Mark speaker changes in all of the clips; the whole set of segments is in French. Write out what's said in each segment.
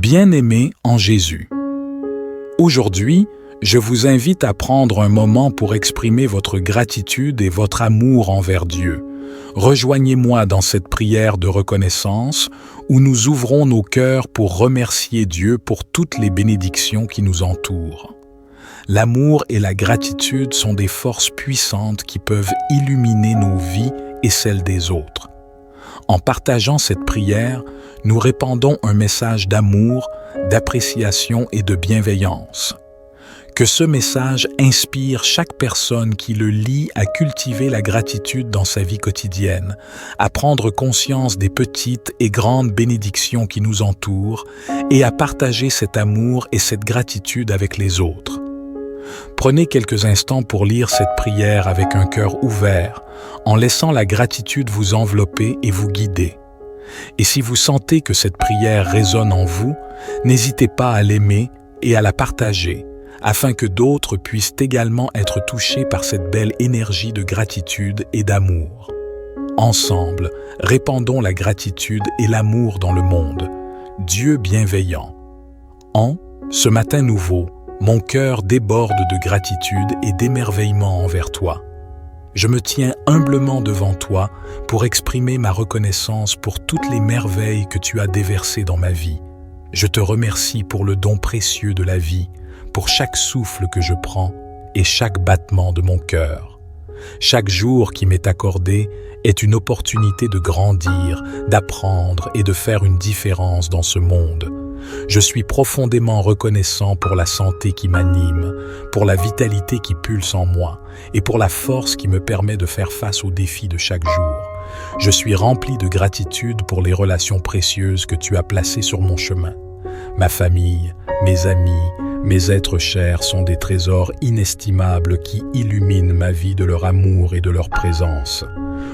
Speaker 1: Bien-aimés en Jésus. Aujourd'hui, je vous invite à prendre un moment pour exprimer votre gratitude et votre amour envers Dieu. Rejoignez-moi dans cette prière de reconnaissance où nous ouvrons nos cœurs pour remercier Dieu pour toutes les bénédictions qui nous entourent. L'amour et la gratitude sont des forces puissantes qui peuvent illuminer nos vies et celles des autres. En partageant cette prière, nous répandons un message d'amour, d'appréciation et de bienveillance. Que ce message inspire chaque personne qui le lit à cultiver la gratitude dans sa vie quotidienne, à prendre conscience des petites et grandes bénédictions qui nous entourent et à partager cet amour et cette gratitude avec les autres. Prenez quelques instants pour lire cette prière avec un cœur ouvert, en laissant la gratitude vous envelopper et vous guider. Et si vous sentez que cette prière résonne en vous, n'hésitez pas à l'aimer et à la partager, afin que d'autres puissent également être touchés par cette belle énergie de gratitude et d'amour. Ensemble, répandons la gratitude et l'amour dans le monde. Dieu bienveillant. En ce matin nouveau, mon cœur déborde de gratitude et d'émerveillement envers toi. Je me tiens humblement devant toi pour exprimer ma reconnaissance pour toutes les merveilles que tu as déversées dans ma vie. Je te remercie pour le don précieux de la vie, pour chaque souffle que je prends et chaque battement de mon cœur. Chaque jour qui m'est accordé est une opportunité de grandir, d'apprendre et de faire une différence dans ce monde. Je suis profondément reconnaissant pour la santé qui m'anime, pour la vitalité qui pulse en moi et pour la force qui me permet de faire face aux défis de chaque jour. Je suis rempli de gratitude pour les relations précieuses que tu as placées sur mon chemin. Ma famille, mes amis, mes êtres chers sont des trésors inestimables qui illuminent ma vie de leur amour et de leur présence.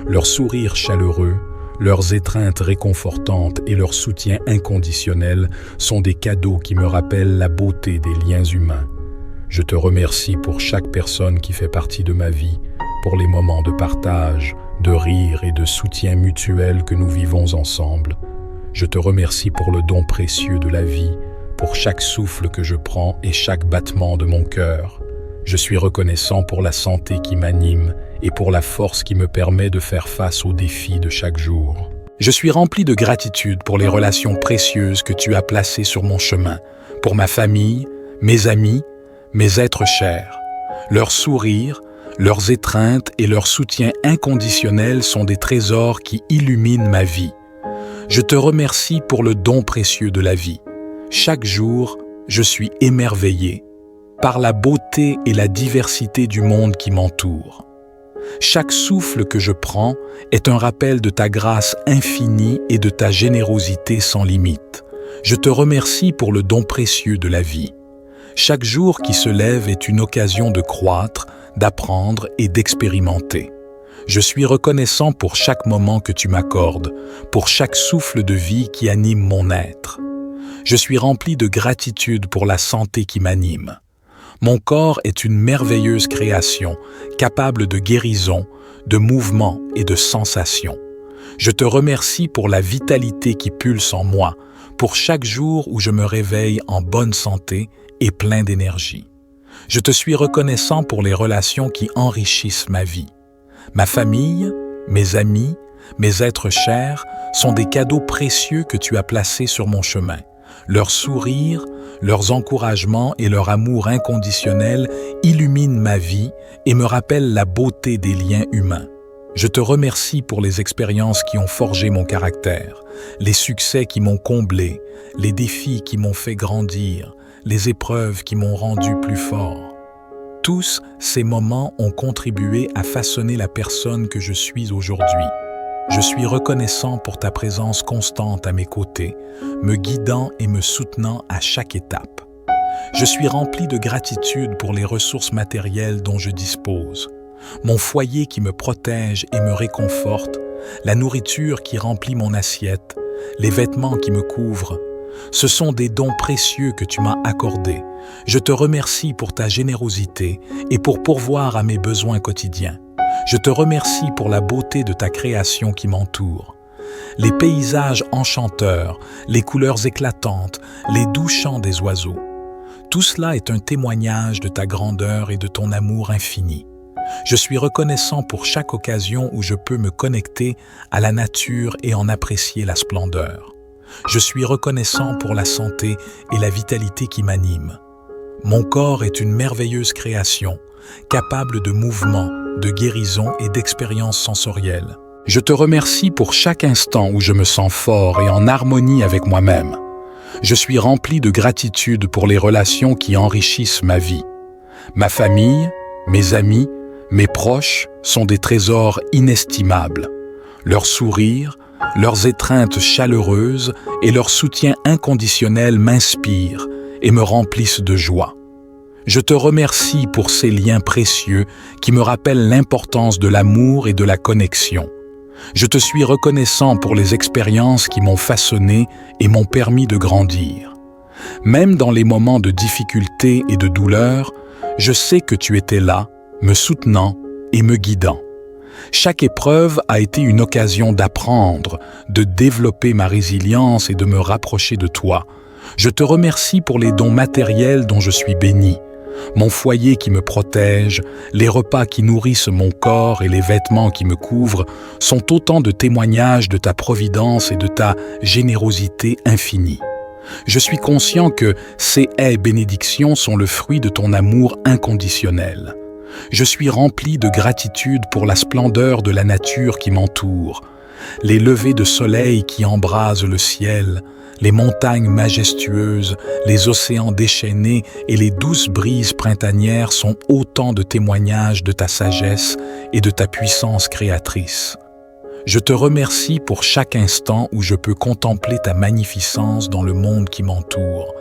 Speaker 1: Leur sourire chaleureux, leurs étreintes réconfortantes et leur soutien inconditionnel sont des cadeaux qui me rappellent la beauté des liens humains. Je te remercie pour chaque personne qui fait partie de ma vie, pour les moments de partage, de rire et de soutien mutuel que nous vivons ensemble. Je te remercie pour le don précieux de la vie, pour chaque souffle que je prends et chaque battement de mon cœur. Je suis reconnaissant pour la santé qui m'anime et pour la force qui me permet de faire face aux défis de chaque jour. Je suis rempli de gratitude pour les relations précieuses que tu as placées sur mon chemin, pour ma famille, mes amis, mes êtres chers. Leurs sourires, leurs étreintes et leur soutien inconditionnel sont des trésors qui illuminent ma vie. Je te remercie pour le don précieux de la vie. Chaque jour, je suis émerveillé par la beauté et la diversité du monde qui m'entoure. Chaque souffle que je prends est un rappel de ta grâce infinie et de ta générosité sans limite. Je te remercie pour le don précieux de la vie. Chaque jour qui se lève est une occasion de croître, d'apprendre et d'expérimenter. Je suis reconnaissant pour chaque moment que tu m'accordes, pour chaque souffle de vie qui anime mon être. Je suis rempli de gratitude pour la santé qui m'anime. Mon corps est une merveilleuse création, capable de guérison, de mouvement et de sensation. Je te remercie pour la vitalité qui pulse en moi, pour chaque jour où je me réveille en bonne santé et plein d'énergie. Je te suis reconnaissant pour les relations qui enrichissent ma vie. Ma famille, mes amis, mes êtres chers sont des cadeaux précieux que tu as placés sur mon chemin. Leurs sourires, leurs encouragements et leur amour inconditionnel illuminent ma vie et me rappellent la beauté des liens humains. Je te remercie pour les expériences qui ont forgé mon caractère, les succès qui m'ont comblé, les défis qui m'ont fait grandir, les épreuves qui m'ont rendu plus fort. Tous ces moments ont contribué à façonner la personne que je suis aujourd'hui. Je suis reconnaissant pour ta présence constante à mes côtés, me guidant et me soutenant à chaque étape. Je suis rempli de gratitude pour les ressources matérielles dont je dispose, mon foyer qui me protège et me réconforte, la nourriture qui remplit mon assiette, les vêtements qui me couvrent. Ce sont des dons précieux que tu m'as accordés. Je te remercie pour ta générosité et pour pourvoir à mes besoins quotidiens. Je te remercie pour la beauté de ta création qui m'entoure. les paysages enchanteurs, les couleurs éclatantes, les doux chants des oiseaux. Tout cela est un témoignage de ta grandeur et de ton amour infini. Je suis reconnaissant pour chaque occasion où je peux me connecter à la nature et en apprécier la splendeur. Je suis reconnaissant pour la santé et la vitalité qui m'animent. Mon corps est une merveilleuse création, capable de mouvement, de guérison et d'expériences sensorielles. Je te remercie pour chaque instant où je me sens fort et en harmonie avec moi-même. Je suis rempli de gratitude pour les relations qui enrichissent ma vie. Ma famille, mes amis, mes proches sont des trésors inestimables. Leurs sourires, leurs étreintes chaleureuses et leur soutien inconditionnel m'inspirent et me remplissent de joie. Je te remercie pour ces liens précieux qui me rappellent l'importance de l'amour et de la connexion. Je te suis reconnaissant pour les expériences qui m'ont façonné et m'ont permis de grandir. Même dans les moments de difficulté et de douleur, je sais que tu étais là, me soutenant et me guidant. Chaque épreuve a été une occasion d'apprendre, de développer ma résilience et de me rapprocher de toi. Je te remercie pour les dons matériels dont je suis béni. Mon foyer qui me protège, les repas qui nourrissent mon corps et les vêtements qui me couvrent sont autant de témoignages de ta providence et de ta générosité infinie. Je suis conscient que ces haies bénédictions sont le fruit de ton amour inconditionnel. Je suis rempli de gratitude pour la splendeur de la nature qui m'entoure, les levées de soleil qui embrasent le ciel, les montagnes majestueuses, les océans déchaînés et les douces brises printanières sont autant de témoignages de ta sagesse et de ta puissance créatrice. Je te remercie pour chaque instant où je peux contempler ta magnificence dans le monde qui m'entoure.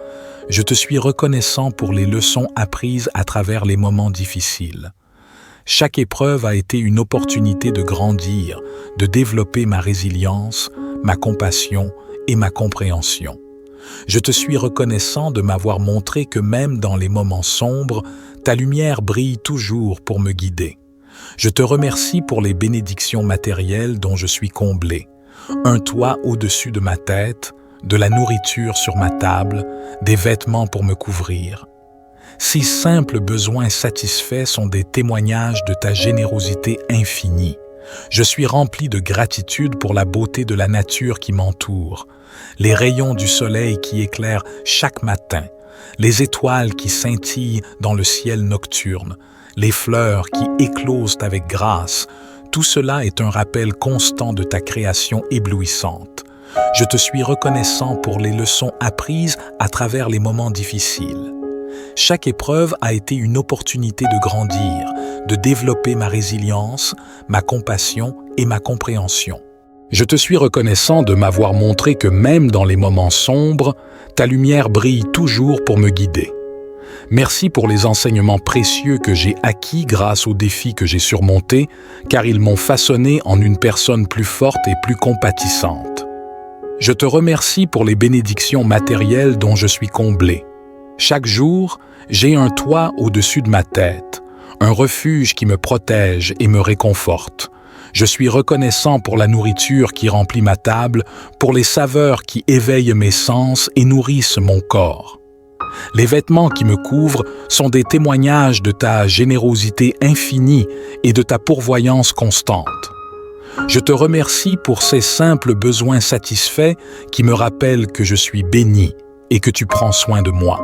Speaker 1: Je te suis reconnaissant pour les leçons apprises à travers les moments difficiles. Chaque épreuve a été une opportunité de grandir, de développer ma résilience, ma compassion et ma compréhension. Je te suis reconnaissant de m'avoir montré que même dans les moments sombres, ta lumière brille toujours pour me guider. Je te remercie pour les bénédictions matérielles dont je suis comblé. Un toit au-dessus de ma tête, de la nourriture sur ma table, des vêtements pour me couvrir. Ces simples besoins satisfaits sont des témoignages de ta générosité infinie. Je suis rempli de gratitude pour la beauté de la nature qui m'entoure, les rayons du soleil qui éclairent chaque matin, les étoiles qui scintillent dans le ciel nocturne, les fleurs qui éclosent avec grâce. Tout cela est un rappel constant de ta création éblouissante. Je te suis reconnaissant pour les leçons apprises à travers les moments difficiles. Chaque épreuve a été une opportunité de grandir, de développer ma résilience, ma compassion et ma compréhension. Je te suis reconnaissant de m'avoir montré que même dans les moments sombres, ta lumière brille toujours pour me guider. Merci pour les enseignements précieux que j'ai acquis grâce aux défis que j'ai surmontés, car ils m'ont façonné en une personne plus forte et plus compatissante. Je te remercie pour les bénédictions matérielles dont je suis comblé. Chaque jour, j'ai un toit au-dessus de ma tête, un refuge qui me protège et me réconforte. Je suis reconnaissant pour la nourriture qui remplit ma table, pour les saveurs qui éveillent mes sens et nourrissent mon corps. Les vêtements qui me couvrent sont des témoignages de ta générosité infinie et de ta pourvoyance constante. Je te remercie pour ces simples besoins satisfaits qui me rappellent que je suis béni et que tu prends soin de moi.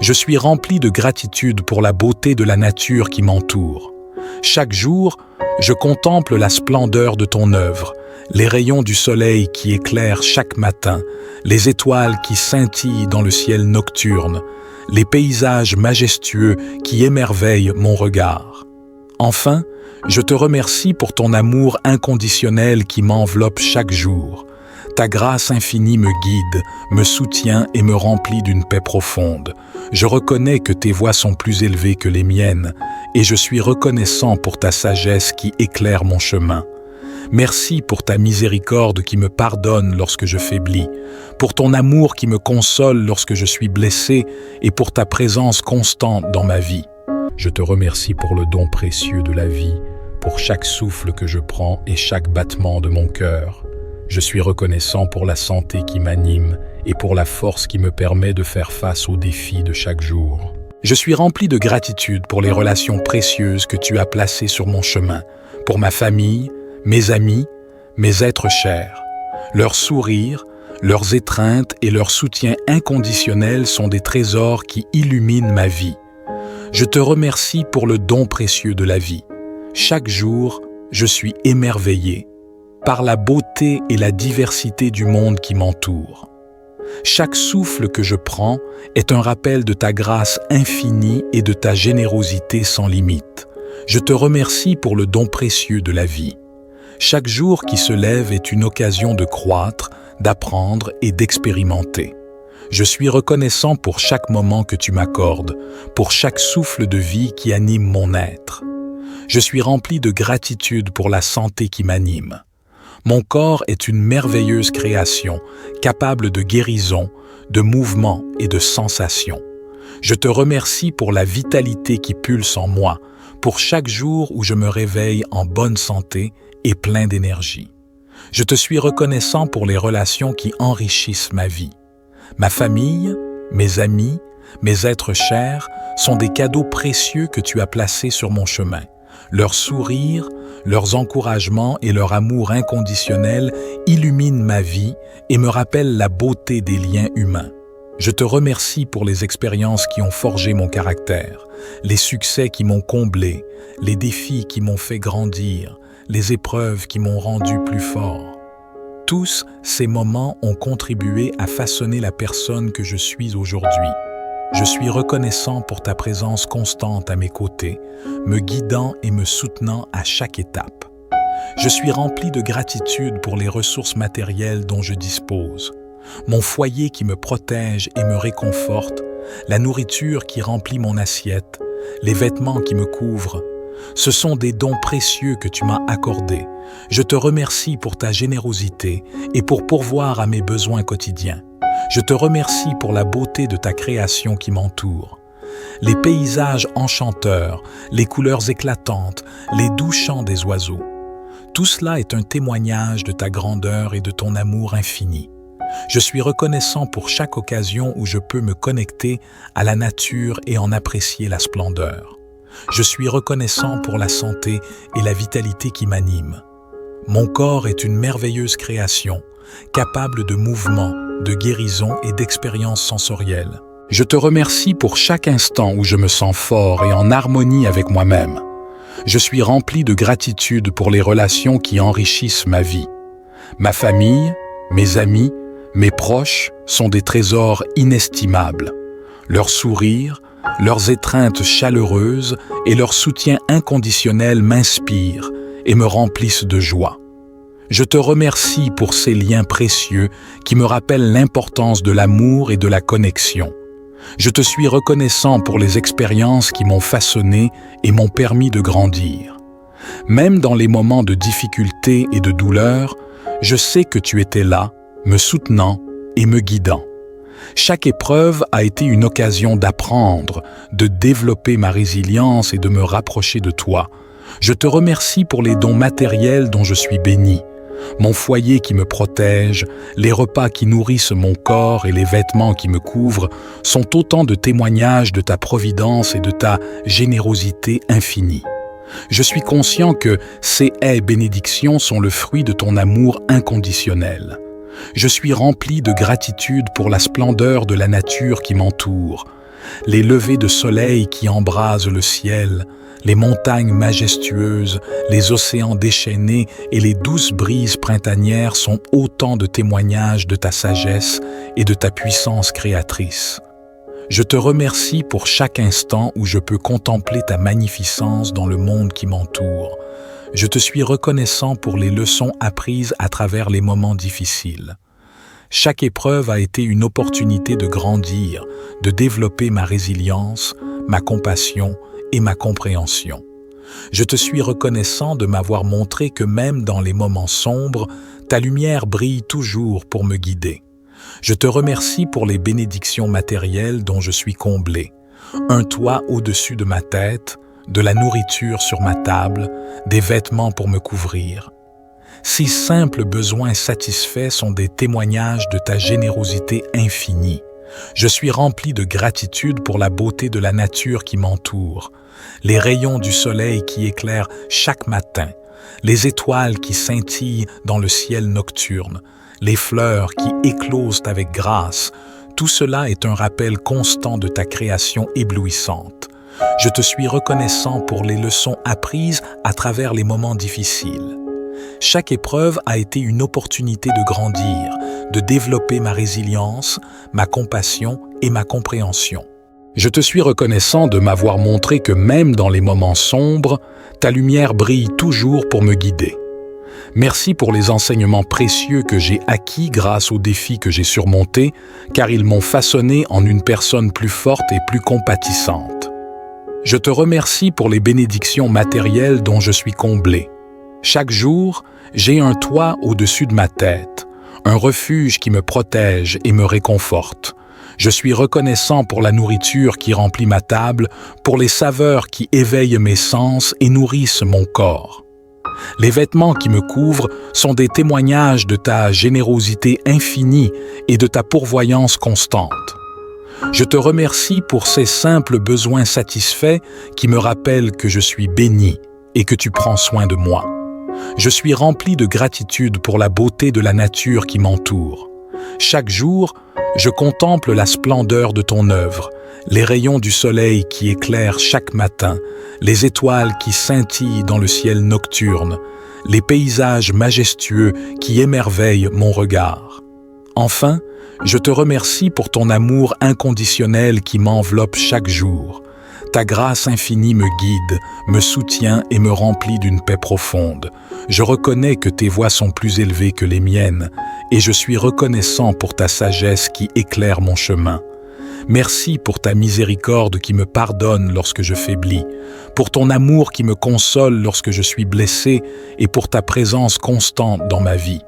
Speaker 1: Je suis rempli de gratitude pour la beauté de la nature qui m'entoure. Chaque jour, je contemple la splendeur de ton œuvre, les rayons du soleil qui éclairent chaque matin, les étoiles qui scintillent dans le ciel nocturne, les paysages majestueux qui émerveillent mon regard. Enfin, je te remercie pour ton amour inconditionnel qui m'enveloppe chaque jour. Ta grâce infinie me guide, me soutient et me remplit d'une paix profonde. Je reconnais que tes voies sont plus élevées que les miennes et je suis reconnaissant pour ta sagesse qui éclaire mon chemin. Merci pour ta miséricorde qui me pardonne lorsque je faiblis, pour ton amour qui me console lorsque je suis blessé et pour ta présence constante dans ma vie. Je te remercie pour le don précieux de la vie, pour chaque souffle que je prends et chaque battement de mon cœur. Je suis reconnaissant pour la santé qui m'anime et pour la force qui me permet de faire face aux défis de chaque jour. Je suis rempli de gratitude pour les relations précieuses que tu as placées sur mon chemin, pour ma famille, mes amis, mes êtres chers. Leurs sourires, leurs étreintes et leur soutien inconditionnel sont des trésors qui illuminent ma vie. Je te remercie pour le don précieux de la vie. Chaque jour, je suis émerveillé par la beauté et la diversité du monde qui m'entoure. Chaque souffle que je prends est un rappel de ta grâce infinie et de ta générosité sans limite. Je te remercie pour le don précieux de la vie. Chaque jour qui se lève est une occasion de croître, d'apprendre et d'expérimenter. Je suis reconnaissant pour chaque moment que tu m'accordes, pour chaque souffle de vie qui anime mon être. Je suis rempli de gratitude pour la santé qui m'anime. Mon corps est une merveilleuse création, capable de guérison, de mouvement et de sensation. Je te remercie pour la vitalité qui pulse en moi, pour chaque jour où je me réveille en bonne santé et plein d'énergie. Je te suis reconnaissant pour les relations qui enrichissent ma vie. Ma famille, mes amis, mes êtres chers sont des cadeaux précieux que tu as placés sur mon chemin. Leurs sourires, leurs encouragements et leur amour inconditionnel illuminent ma vie et me rappellent la beauté des liens humains. Je te remercie pour les expériences qui ont forgé mon caractère, les succès qui m'ont comblé, les défis qui m'ont fait grandir, les épreuves qui m'ont rendu plus fort. Tous ces moments ont contribué à façonner la personne que je suis aujourd'hui. Je suis reconnaissant pour ta présence constante à mes côtés, me guidant et me soutenant à chaque étape. Je suis rempli de gratitude pour les ressources matérielles dont je dispose, mon foyer qui me protège et me réconforte, la nourriture qui remplit mon assiette, les vêtements qui me couvrent. Ce sont des dons précieux que tu m'as accordés. Je te remercie pour ta générosité et pour pourvoir à mes besoins quotidiens. Je te remercie pour la beauté de ta création qui m'entoure. Les paysages enchanteurs, les couleurs éclatantes, les doux chants des oiseaux. Tout cela est un témoignage de ta grandeur et de ton amour infini. Je suis reconnaissant pour chaque occasion où je peux me connecter à la nature et en apprécier la splendeur. Je suis reconnaissant pour la santé et la vitalité qui m'animent. Mon corps est une merveilleuse création, capable de mouvement, de guérison et d'expériences sensorielles. Je te remercie pour chaque instant où je me sens fort et en harmonie avec moi-même. Je suis rempli de gratitude pour les relations qui enrichissent ma vie. Ma famille, mes amis, mes proches sont des trésors inestimables. Leurs sourires, leurs étreintes chaleureuses et leur soutien inconditionnel m'inspirent et me remplissent de joie. Je te remercie pour ces liens précieux qui me rappellent l'importance de l'amour et de la connexion. Je te suis reconnaissant pour les expériences qui m'ont façonné et m'ont permis de grandir. Même dans les moments de difficulté et de douleur, je sais que tu étais là, me soutenant et me guidant. Chaque épreuve a été une occasion d'apprendre, de développer ma résilience et de me rapprocher de toi. Je te remercie pour les dons matériels dont je suis béni. Mon foyer qui me protège, les repas qui nourrissent mon corps et les vêtements qui me couvrent sont autant de témoignages de ta providence et de ta générosité infinie. Je suis conscient que ces haies bénédictions sont le fruit de ton amour inconditionnel. Je suis rempli de gratitude pour la splendeur de la nature qui m'entoure, les levées de soleil qui embrasent le ciel, les montagnes majestueuses, les océans déchaînés et les douces brises printanières sont autant de témoignages de ta sagesse et de ta puissance créatrice. Je te remercie pour chaque instant où je peux contempler ta magnificence dans le monde qui m'entoure. Je te suis reconnaissant pour les leçons apprises à travers les moments difficiles. Chaque épreuve a été une opportunité de grandir, de développer ma résilience, ma compassion et ma compréhension. Je te suis reconnaissant de m'avoir montré que même dans les moments sombres, ta lumière brille toujours pour me guider. Je te remercie pour les bénédictions matérielles dont je suis comblé. Un toit au-dessus de ma tête, de la nourriture sur ma table, des vêtements pour me couvrir. Ces simples besoins satisfaits sont des témoignages de ta générosité infinie. Je suis rempli de gratitude pour la beauté de la nature qui m'entoure, les rayons du soleil qui éclairent chaque matin, les étoiles qui scintillent dans le ciel nocturne, les fleurs qui éclosent avec grâce. Tout cela est un rappel constant de ta création éblouissante. Je te suis reconnaissant pour les leçons apprises à travers les moments difficiles. Chaque épreuve a été une opportunité de grandir, de développer ma résilience, ma compassion et ma compréhension. Je te suis reconnaissant de m'avoir montré que même dans les moments sombres, ta lumière brille toujours pour me guider. Merci pour les enseignements précieux que j'ai acquis grâce aux défis que j'ai surmontés, car ils m'ont façonné en une personne plus forte et plus compatissante. Je te remercie pour les bénédictions matérielles dont je suis comblé. Chaque jour, j'ai un toit au-dessus de ma tête, un refuge qui me protège et me réconforte. Je suis reconnaissant pour la nourriture qui remplit ma table, pour les saveurs qui éveillent mes sens et nourrissent mon corps. Les vêtements qui me couvrent sont des témoignages de ta générosité infinie et de ta pourvoyance constante. Je te remercie pour ces simples besoins satisfaits qui me rappellent que je suis béni et que tu prends soin de moi. Je suis rempli de gratitude pour la beauté de la nature qui m'entoure. Chaque jour, je contemple la splendeur de ton œuvre, les rayons du soleil qui éclairent chaque matin, les étoiles qui scintillent dans le ciel nocturne, les paysages majestueux qui émerveillent mon regard. Enfin, je te remercie pour ton amour inconditionnel qui m'enveloppe chaque jour. Ta grâce infinie me guide, me soutient et me remplit d'une paix profonde. Je reconnais que tes voies sont plus élevées que les miennes et je suis reconnaissant pour ta sagesse qui éclaire mon chemin. Merci pour ta miséricorde qui me pardonne lorsque je faiblis, pour ton amour qui me console lorsque je suis blessé et pour ta présence constante dans ma vie.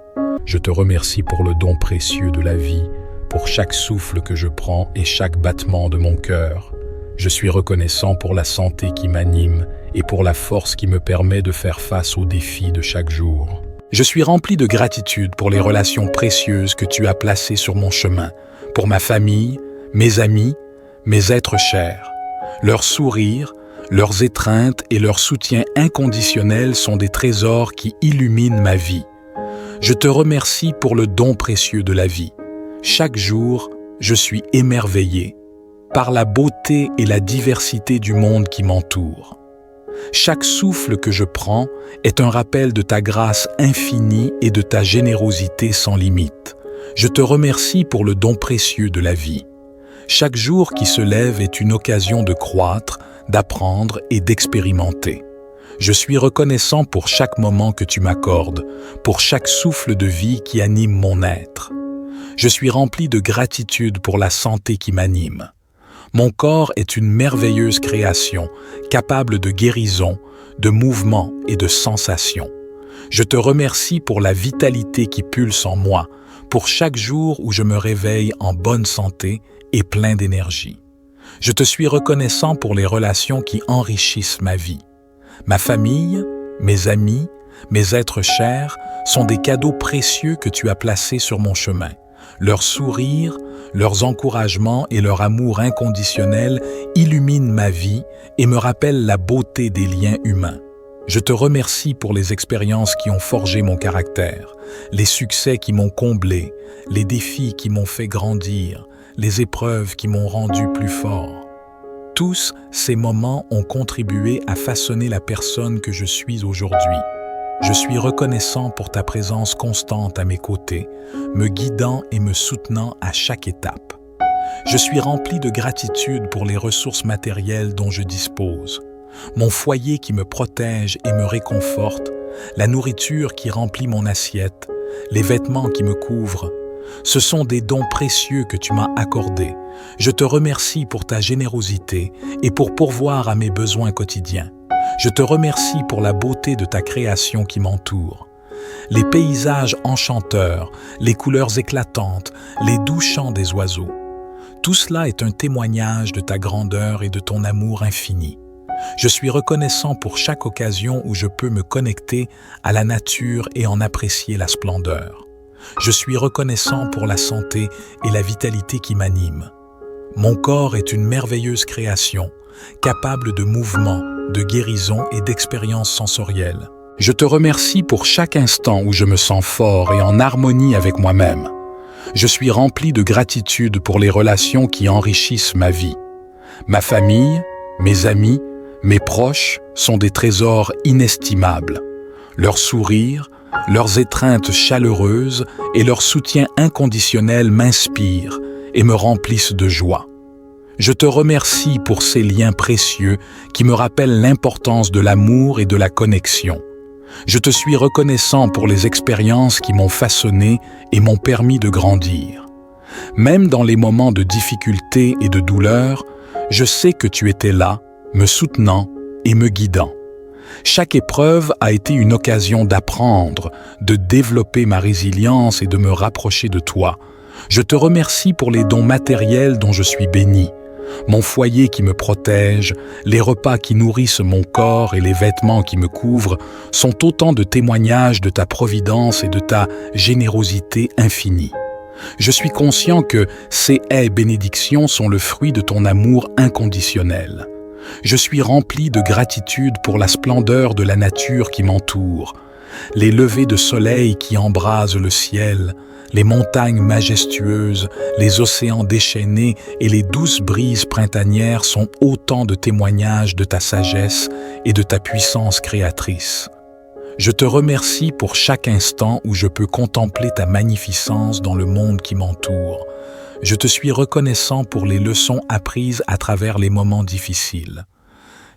Speaker 1: Je te remercie pour le don précieux de la vie, pour chaque souffle que je prends et chaque battement de mon cœur. Je suis reconnaissant pour la santé qui m'anime et pour la force qui me permet de faire face aux défis de chaque jour. Je suis rempli de gratitude pour les relations précieuses que tu as placées sur mon chemin, pour ma famille, mes amis, mes êtres chers. Leurs sourires, leurs étreintes et leur soutien inconditionnel sont des trésors qui illuminent ma vie. Je te remercie pour le don précieux de la vie. Chaque jour, je suis émerveillé par la beauté et la diversité du monde qui m'entoure. Chaque souffle que je prends est un rappel de ta grâce infinie et de ta générosité sans limite. Je te remercie pour le don précieux de la vie. Chaque jour qui se lève est une occasion de croître, d'apprendre et d'expérimenter. Je suis reconnaissant pour chaque moment que tu m'accordes, pour chaque souffle de vie qui anime mon être. Je suis rempli de gratitude pour la santé qui m'anime. Mon corps est une merveilleuse création, capable de guérison, de mouvement et de sensation. Je te remercie pour la vitalité qui pulse en moi, pour chaque jour où je me réveille en bonne santé et plein d'énergie. Je te suis reconnaissant pour les relations qui enrichissent ma vie. Ma famille, mes amis, mes êtres chers sont des cadeaux précieux que tu as placés sur mon chemin. Leurs sourires, leurs encouragements et leur amour inconditionnel illuminent ma vie et me rappellent la beauté des liens humains. Je te remercie pour les expériences qui ont forgé mon caractère, les succès qui m'ont comblé, les défis qui m'ont fait grandir, les épreuves qui m'ont rendu plus fort. Tous ces moments ont contribué à façonner la personne que je suis aujourd'hui. Je suis reconnaissant pour ta présence constante à mes côtés, me guidant et me soutenant à chaque étape. Je suis rempli de gratitude pour les ressources matérielles dont je dispose, mon foyer qui me protège et me réconforte, la nourriture qui remplit mon assiette, les vêtements qui me couvrent. Ce sont des dons précieux que tu m'as accordés. Je te remercie pour ta générosité et pour pourvoir à mes besoins quotidiens. Je te remercie pour la beauté de ta création qui m'entoure. Les paysages enchanteurs, les couleurs éclatantes, les doux chants des oiseaux. Tout cela est un témoignage de ta grandeur et de ton amour infini. Je suis reconnaissant pour chaque occasion où je peux me connecter à la nature et en apprécier la splendeur. Je suis reconnaissant pour la santé et la vitalité qui m'animent. Mon corps est une merveilleuse création, capable de mouvement, de guérison et d'expériences sensorielles. Je te remercie pour chaque instant où je me sens fort et en harmonie avec moi-même. Je suis rempli de gratitude pour les relations qui enrichissent ma vie. Ma famille, mes amis, mes proches sont des trésors inestimables. Leurs sourires, leurs étreintes chaleureuses et leur soutien inconditionnel m'inspirent et me remplissent de joie. Je te remercie pour ces liens précieux qui me rappellent l'importance de l'amour et de la connexion. Je te suis reconnaissant pour les expériences qui m'ont façonné et m'ont permis de grandir. Même dans les moments de difficulté et de douleur, je sais que tu étais là, me soutenant et me guidant. Chaque épreuve a été une occasion d'apprendre, de développer ma résilience et de me rapprocher de toi. Je te remercie pour les dons matériels dont je suis béni. Mon foyer qui me protège, les repas qui nourrissent mon corps et les vêtements qui me couvrent sont autant de témoignages de ta providence et de ta générosité infinie. Je suis conscient que ces haies bénédictions sont le fruit de ton amour inconditionnel. Je suis rempli de gratitude pour la splendeur de la nature qui m'entoure, les levées de soleil qui embrasent le ciel, les montagnes majestueuses, les océans déchaînés et les douces brises printanières sont autant de témoignages de ta sagesse et de ta puissance créatrice. Je te remercie pour chaque instant où je peux contempler ta magnificence dans le monde qui m'entoure. Je te suis reconnaissant pour les leçons apprises à travers les moments difficiles.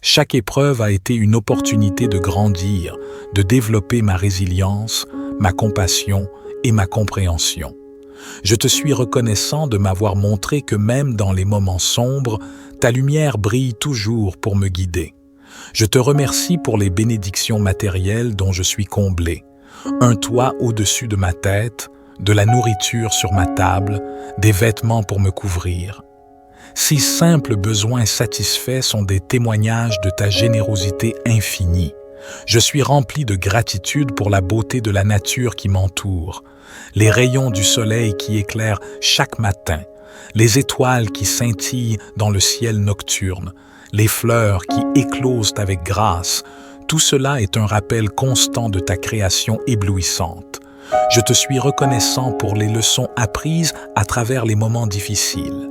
Speaker 1: Chaque épreuve a été une opportunité de grandir, de développer ma résilience, ma compassion et ma compréhension. Je te suis reconnaissant de m'avoir montré que même dans les moments sombres, ta lumière brille toujours pour me guider. Je te remercie pour les bénédictions matérielles dont je suis comblé. Un toit au-dessus de ma tête, de la nourriture sur ma table, des vêtements pour me couvrir. Ces simples besoins satisfaits sont des témoignages de ta générosité infinie. Je suis rempli de gratitude pour la beauté de la nature qui m'entoure, les rayons du soleil qui éclairent chaque matin, les étoiles qui scintillent dans le ciel nocturne, les fleurs qui éclosent avec grâce. Tout cela est un rappel constant de ta création éblouissante. Je te suis reconnaissant pour les leçons apprises à travers les moments difficiles.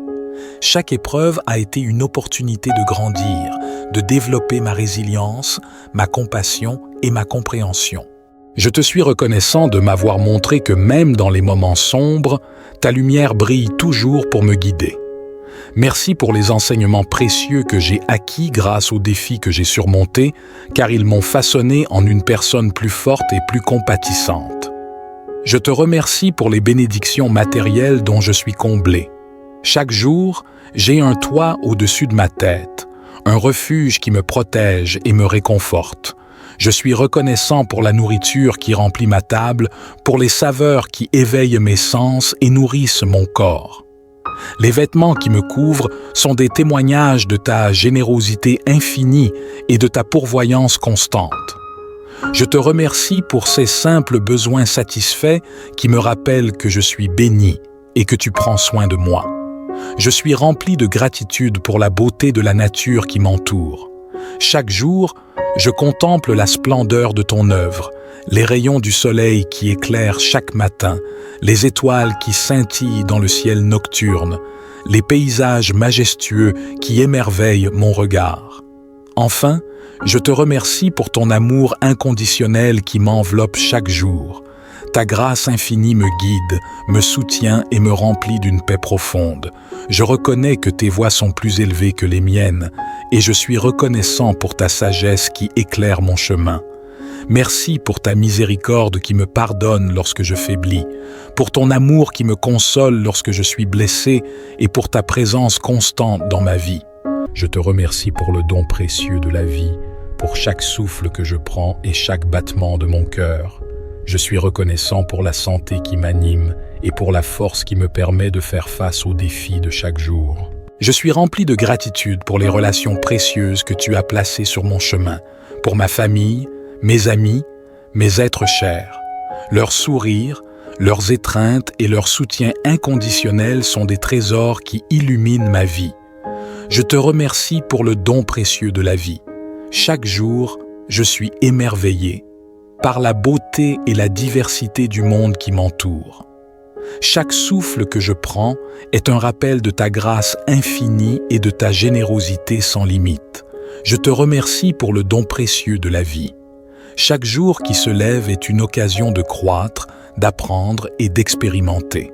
Speaker 1: Chaque épreuve a été une opportunité de grandir, de développer ma résilience, ma compassion et ma compréhension. Je te suis reconnaissant de m'avoir montré que même dans les moments sombres, ta lumière brille toujours pour me guider. Merci pour les enseignements précieux que j'ai acquis grâce aux défis que j'ai surmontés, car ils m'ont façonné en une personne plus forte et plus compatissante. Je te remercie pour les bénédictions matérielles dont je suis comblé. Chaque jour, j'ai un toit au-dessus de ma tête, un refuge qui me protège et me réconforte. Je suis reconnaissant pour la nourriture qui remplit ma table, pour les saveurs qui éveillent mes sens et nourrissent mon corps. Les vêtements qui me couvrent sont des témoignages de ta générosité infinie et de ta pourvoyance constante. Je te remercie pour ces simples besoins satisfaits qui me rappellent que je suis béni et que tu prends soin de moi. Je suis rempli de gratitude pour la beauté de la nature qui m'entoure. Chaque jour, je contemple la splendeur de ton œuvre, les rayons du soleil qui éclairent chaque matin, les étoiles qui scintillent dans le ciel nocturne, les paysages majestueux qui émerveillent mon regard. Enfin, je te remercie pour ton amour inconditionnel qui m'enveloppe chaque jour. Ta grâce infinie me guide, me soutient et me remplit d'une paix profonde. Je reconnais que tes voies sont plus élevées que les miennes et je suis reconnaissant pour ta sagesse qui éclaire mon chemin. Merci pour ta miséricorde qui me pardonne lorsque je faiblis, pour ton amour qui me console lorsque je suis blessé et pour ta présence constante dans ma vie. Je te remercie pour le don précieux de la vie, pour chaque souffle que je prends et chaque battement de mon cœur. Je suis reconnaissant pour la santé qui m'anime et pour la force qui me permet de faire face aux défis de chaque jour. Je suis rempli de gratitude pour les relations précieuses que tu as placées sur mon chemin, pour ma famille, mes amis, mes êtres chers. Leurs sourires, leurs étreintes et leur soutien inconditionnel sont des trésors qui illuminent ma vie. Je te remercie pour le don précieux de la vie. Chaque jour, je suis émerveillé par la beauté et la diversité du monde qui m'entoure. Chaque souffle que je prends est un rappel de ta grâce infinie et de ta générosité sans limite. Je te remercie pour le don précieux de la vie. Chaque jour qui se lève est une occasion de croître, d'apprendre et d'expérimenter.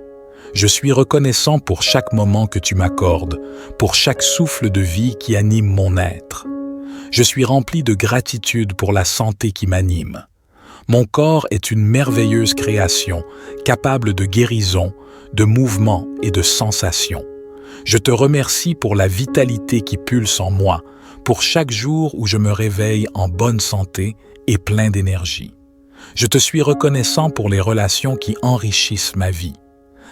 Speaker 1: Je suis reconnaissant pour chaque moment que tu m'accordes, pour chaque souffle de vie qui anime mon être. Je suis rempli de gratitude pour la santé qui m'anime. Mon corps est une merveilleuse création, capable de guérison, de mouvement et de sensation. Je te remercie pour la vitalité qui pulse en moi, pour chaque jour où je me réveille en bonne santé et plein d'énergie. Je te suis reconnaissant pour les relations qui enrichissent ma vie.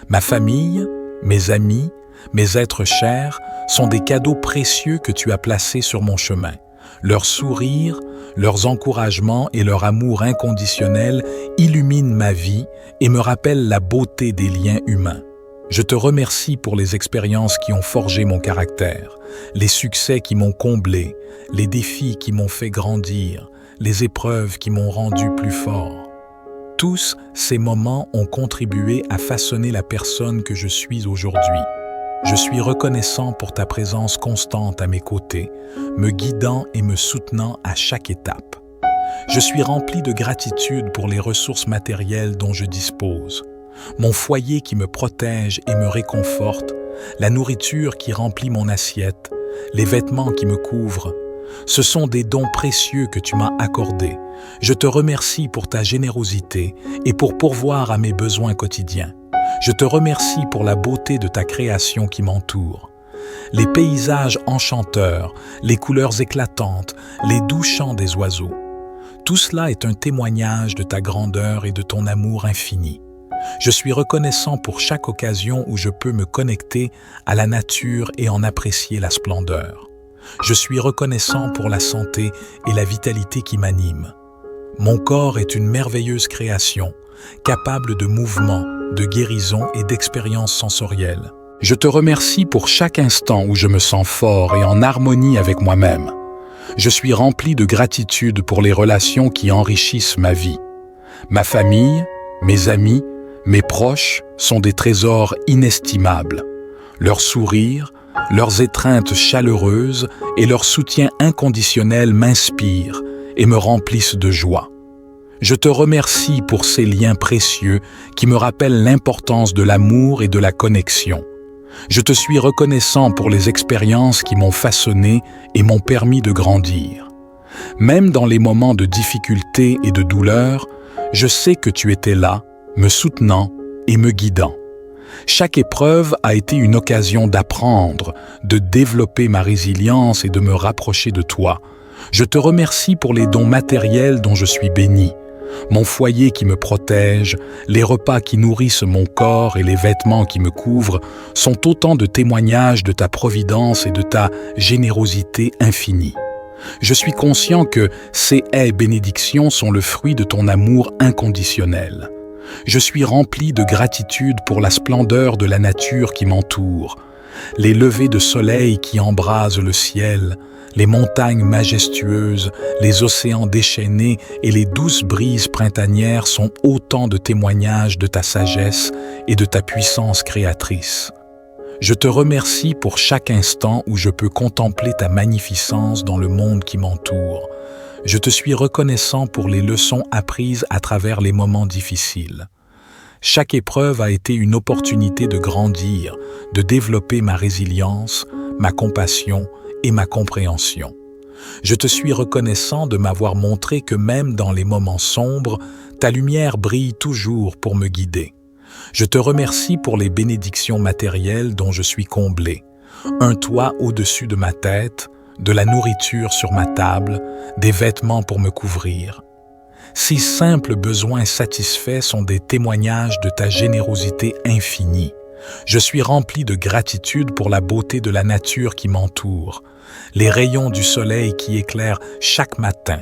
Speaker 1: Ma famille, mes amis, mes êtres chers sont des cadeaux précieux que tu as placés sur mon chemin. Leurs sourires, leurs encouragements et leur amour inconditionnel illuminent ma vie et me rappellent la beauté des liens humains. Je te remercie pour les expériences qui ont forgé mon caractère, les succès qui m'ont comblé, les défis qui m'ont fait grandir, les épreuves qui m'ont rendu plus fort. Tous ces moments ont contribué à façonner la personne que je suis aujourd'hui. Je suis reconnaissant pour ta présence constante à mes côtés, me guidant et me soutenant à chaque étape. Je suis rempli de gratitude pour les ressources matérielles dont je dispose. Mon foyer qui me protège et me réconforte, la nourriture qui remplit mon assiette, les vêtements qui me couvrent. Ce sont des dons précieux que tu m'as accordés. Je te remercie pour ta générosité et pour pourvoir à mes besoins quotidiens. Je te remercie pour la beauté de ta création qui m'entoure. Les paysages enchanteurs, les couleurs éclatantes, les doux chants des oiseaux. Tout cela est un témoignage de ta grandeur et de ton amour infini. Je suis reconnaissant pour chaque occasion où je peux me connecter à la nature et en apprécier la splendeur. Je suis reconnaissant pour la santé et la vitalité qui m'animent. Mon corps est une merveilleuse création, capable de mouvement, de guérison et d'expériences sensorielles. Je te remercie pour chaque instant où je me sens fort et en harmonie avec moi-même. Je suis rempli de gratitude pour les relations qui enrichissent ma vie. Ma famille, mes amis, mes proches sont des trésors inestimables. Leurs sourires, leurs étreintes chaleureuses et leur soutien inconditionnel m'inspirent et me remplissent de joie. Je te remercie pour ces liens précieux qui me rappellent l'importance de l'amour et de la connexion. Je te suis reconnaissant pour les expériences qui m'ont façonné et m'ont permis de grandir. Même dans les moments de difficulté et de douleur, je sais que tu étais là, me soutenant et me guidant. Chaque épreuve a été une occasion d'apprendre, de développer ma résilience et de me rapprocher de toi. Je te remercie pour les dons matériels dont je suis béni. Mon foyer qui me protège, les repas qui nourrissent mon corps et les vêtements qui me couvrent sont autant de témoignages de ta providence et de ta générosité infinie. Je suis conscient que ces haies bénédictions sont le fruit de ton amour inconditionnel. Je suis rempli de gratitude pour la splendeur de la nature qui m'entoure, les levées de soleil qui embrasent le ciel, les montagnes majestueuses, les océans déchaînés et les douces brises printanières sont autant de témoignages de ta sagesse et de ta puissance créatrice. Je te remercie pour chaque instant où je peux contempler ta magnificence dans le monde qui m'entoure. Je te suis reconnaissant pour les leçons apprises à travers les moments difficiles. Chaque épreuve a été une opportunité de grandir, de développer ma résilience, ma compassion et ma compréhension. Je te suis reconnaissant de m'avoir montré que même dans les moments sombres, ta lumière brille toujours pour me guider. Je te remercie pour les bénédictions matérielles dont je suis comblé. Un toit au-dessus de ma tête, de la nourriture sur ma table, des vêtements pour me couvrir. Ces simples besoins satisfaits sont des témoignages de ta générosité infinie. Je suis rempli de gratitude pour la beauté de la nature qui m'entoure, les rayons du soleil qui éclairent chaque matin,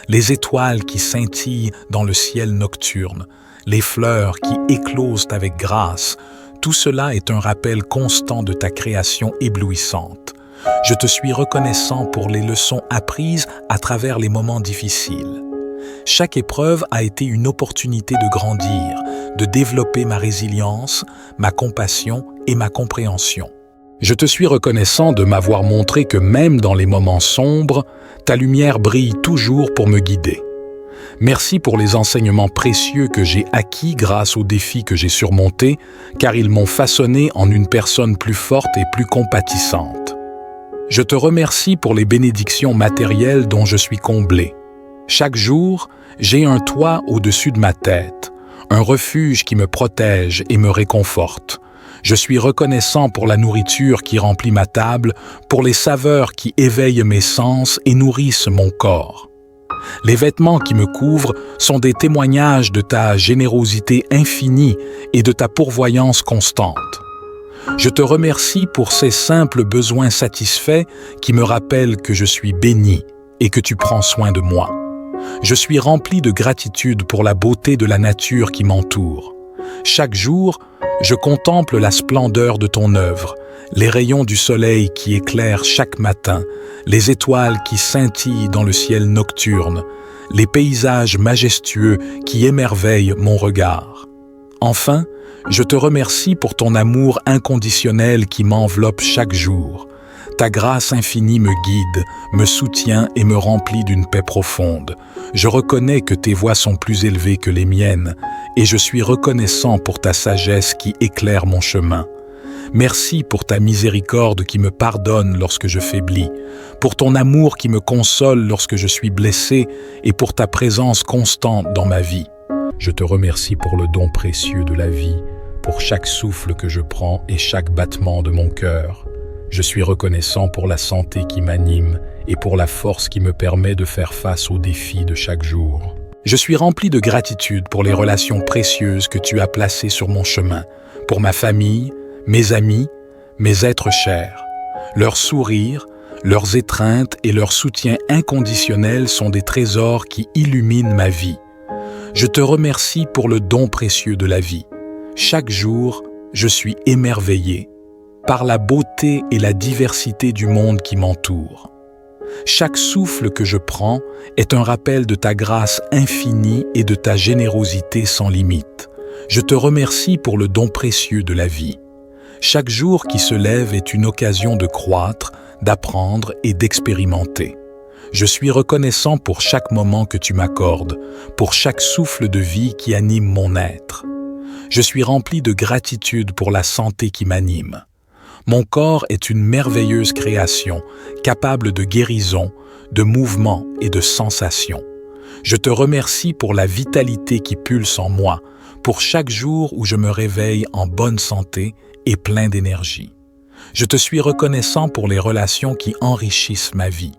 Speaker 1: les étoiles qui scintillent dans le ciel nocturne, les fleurs qui éclosent avec grâce. Tout cela est un rappel constant de ta création éblouissante. Je te suis reconnaissant pour les leçons apprises à travers les moments difficiles. Chaque épreuve a été une opportunité de grandir, de développer ma résilience, ma compassion et ma compréhension. Je te suis reconnaissant de m'avoir montré que même dans les moments sombres, ta lumière brille toujours pour me guider. Merci pour les enseignements précieux que j'ai acquis grâce aux défis que j'ai surmontés, car ils m'ont façonné en une personne plus forte et plus compatissante. Je te remercie pour les bénédictions matérielles dont je suis comblé. Chaque jour, j'ai un toit au-dessus de ma tête, un refuge qui me protège et me réconforte. Je suis reconnaissant pour la nourriture qui remplit ma table, pour les saveurs qui éveillent mes sens et nourrissent mon corps. Les vêtements qui me couvrent sont des témoignages de ta générosité infinie et de ta pourvoyance constante. Je te remercie pour ces simples besoins satisfaits qui me rappellent que je suis béni et que tu prends soin de moi. Je suis rempli de gratitude pour la beauté de la nature qui m'entoure. Chaque jour, je contemple la splendeur de ton œuvre, les rayons du soleil qui éclairent chaque matin, les étoiles qui scintillent dans le ciel nocturne, les paysages majestueux qui émerveillent mon regard. Enfin, je te remercie pour ton amour inconditionnel qui m'enveloppe chaque jour. Ta grâce infinie me guide, me soutient et me remplit d'une paix profonde. Je reconnais que tes voies sont plus élevées que les miennes et je suis reconnaissant pour ta sagesse qui éclaire mon chemin. Merci pour ta miséricorde qui me pardonne lorsque je faiblis, pour ton amour qui me console lorsque je suis blessé et pour ta présence constante dans ma vie. Je te remercie pour le don précieux de la vie, pour chaque souffle que je prends et chaque battement de mon cœur. Je suis reconnaissant pour la santé qui m'anime et pour la force qui me permet de faire face aux défis de chaque jour. Je suis rempli de gratitude pour les relations précieuses que tu as placées sur mon chemin, pour ma famille, mes amis, mes êtres chers. Leurs sourires, leurs étreintes et leur soutien inconditionnel sont des trésors qui illuminent ma vie. Je te remercie pour le don précieux de la vie. Chaque jour, je suis émerveillé par la beauté et la diversité du monde qui m'entoure. Chaque souffle que je prends est un rappel de ta grâce infinie et de ta générosité sans limite. Je te remercie pour le don précieux de la vie. Chaque jour qui se lève est une occasion de croître, d'apprendre et d'expérimenter. Je suis reconnaissant pour chaque moment que tu m'accordes, pour chaque souffle de vie qui anime mon être. Je suis rempli de gratitude pour la santé qui m'anime. Mon corps est une merveilleuse création, capable de guérison, de mouvement et de sensation. Je te remercie pour la vitalité qui pulse en moi, pour chaque jour où je me réveille en bonne santé et plein d'énergie. Je te suis reconnaissant pour les relations qui enrichissent ma vie.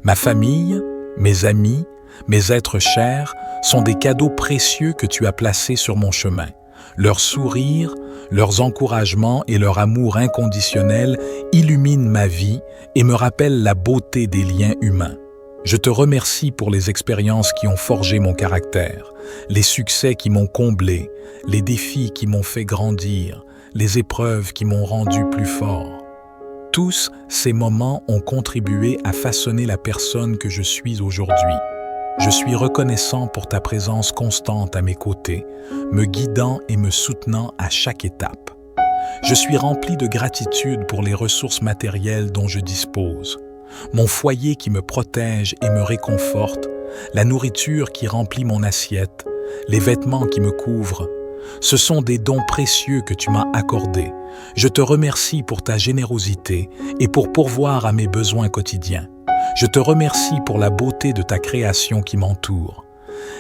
Speaker 1: Ma famille, mes amis, mes êtres chers sont des cadeaux précieux que tu as placés sur mon chemin. Leurs sourires, leurs encouragements et leur amour inconditionnel illuminent ma vie et me rappellent la beauté des liens humains. Je te remercie pour les expériences qui ont forgé mon caractère, les succès qui m'ont comblé, les défis qui m'ont fait grandir, les épreuves qui m'ont rendu plus fort. Tous ces moments ont contribué à façonner la personne que je suis aujourd'hui. Je suis reconnaissant pour ta présence constante à mes côtés, me guidant et me soutenant à chaque étape. Je suis rempli de gratitude pour les ressources matérielles dont je dispose, mon foyer qui me protège et me réconforte, la nourriture qui remplit mon assiette, les vêtements qui me couvrent. Ce sont des dons précieux que tu m'as accordés. Je te remercie pour ta générosité et pour pourvoir à mes besoins quotidiens. Je te remercie pour la beauté de ta création qui m'entoure.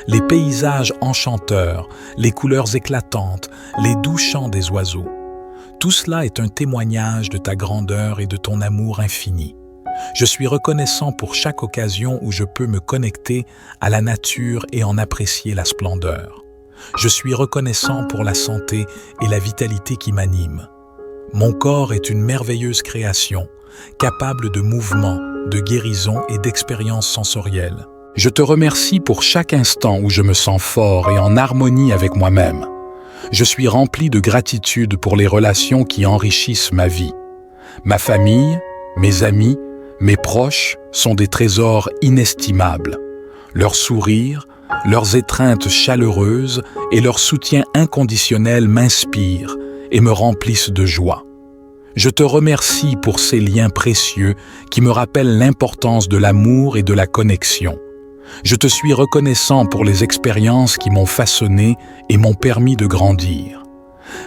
Speaker 1: Les paysages enchanteurs, les couleurs éclatantes, les doux chants des oiseaux. Tout cela est un témoignage de ta grandeur et de ton amour infini. Je suis reconnaissant pour chaque occasion où je peux me connecter à la nature et en apprécier la splendeur. Je suis reconnaissant pour la santé et la vitalité qui m'animent. Mon corps est une merveilleuse création, capable de mouvement, de guérison et d'expériences sensorielles. Je te remercie pour chaque instant où je me sens fort et en harmonie avec moi-même. Je suis rempli de gratitude pour les relations qui enrichissent ma vie. Ma famille, mes amis, mes proches sont des trésors inestimables. Leurs sourires, leurs étreintes chaleureuses et leur soutien inconditionnel m'inspirent et me remplissent de joie. Je te remercie pour ces liens précieux qui me rappellent l'importance de l'amour et de la connexion. Je te suis reconnaissant pour les expériences qui m'ont façonné et m'ont permis de grandir.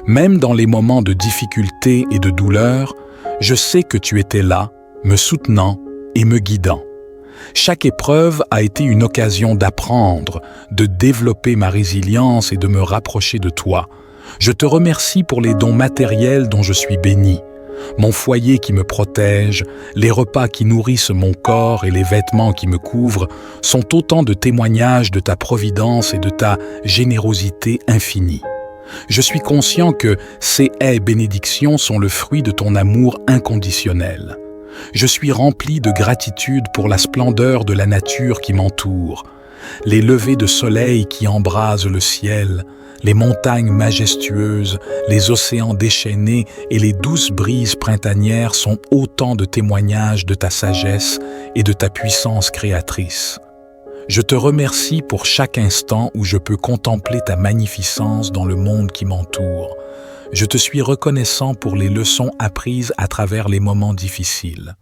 Speaker 1: Même dans les moments de difficulté et de douleur, je sais que tu étais là, me soutenant et me guidant. Chaque épreuve a été une occasion d'apprendre, de développer ma résilience et de me rapprocher de toi. Je te remercie pour les dons matériels dont je suis béni. Mon foyer qui me protège, les repas qui nourrissent mon corps et les vêtements qui me couvrent sont autant de témoignages de ta providence et de ta générosité infinie. Je suis conscient que ces haies bénédictions sont le fruit de ton amour inconditionnel. Je suis rempli de gratitude pour la splendeur de la nature qui m'entoure, les levées de soleil qui embrasent le ciel, les montagnes majestueuses, les océans déchaînés et les douces brises printanières sont autant de témoignages de ta sagesse et de ta puissance créatrice. Je te remercie pour chaque instant où je peux contempler ta magnificence dans le monde qui m'entoure. Je te suis reconnaissant pour les leçons apprises à travers les moments difficiles.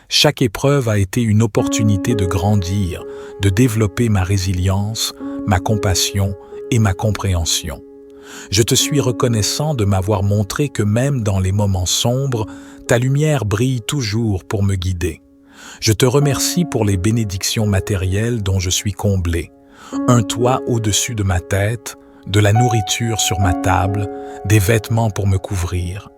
Speaker 1: Chaque épreuve a été une opportunité de grandir, de développer ma résilience, ma compassion et ma compréhension. Je te suis reconnaissant de m'avoir montré que même dans les moments sombres, ta lumière brille toujours pour me guider. Je te remercie pour les bénédictions matérielles dont je suis comblé. Un toit au-dessus de ma tête, de la nourriture sur ma table, des vêtements pour me couvrir.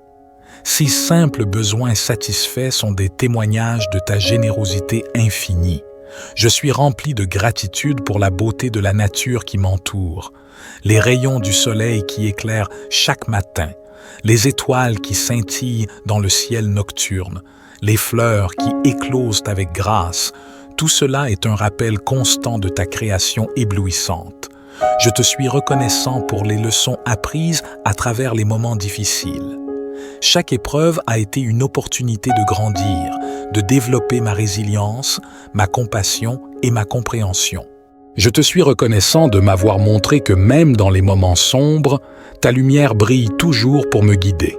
Speaker 1: Ces simples besoins satisfaits sont des témoignages de ta générosité infinie. Je suis rempli de gratitude pour la beauté de la nature qui m'entoure, les rayons du soleil qui éclairent chaque matin, les étoiles qui scintillent dans le ciel nocturne, les fleurs qui éclosent avec grâce. Tout cela est un rappel constant de ta création éblouissante. Je te suis reconnaissant pour les leçons apprises à travers les moments difficiles. Chaque épreuve a été une opportunité de grandir, de développer ma résilience, ma compassion et ma compréhension. Je te suis reconnaissant de m'avoir montré que même dans les moments sombres, ta lumière brille toujours pour me guider.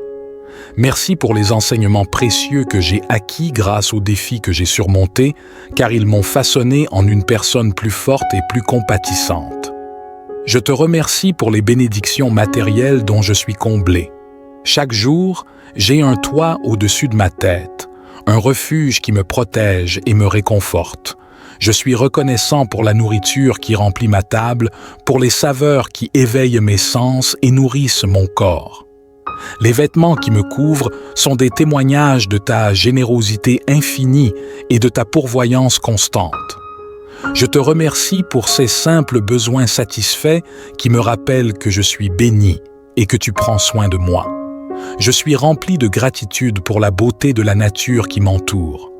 Speaker 1: Merci pour les enseignements précieux que j'ai acquis grâce aux défis que j'ai surmontés, car ils m'ont façonné en une personne plus forte et plus compatissante. Je te remercie pour les bénédictions matérielles dont je suis comblé. Chaque jour, j'ai un toit au-dessus de ma tête, un refuge qui me protège et me réconforte. Je suis reconnaissant pour la nourriture qui remplit ma table, pour les saveurs qui éveillent mes sens et nourrissent mon corps. Les vêtements qui me couvrent sont des témoignages de ta générosité infinie et de ta pourvoyance constante. Je te remercie pour ces simples besoins satisfaits qui me rappellent que je suis béni et que tu prends soin de moi. Je suis rempli de gratitude pour la beauté de la nature qui m'entoure.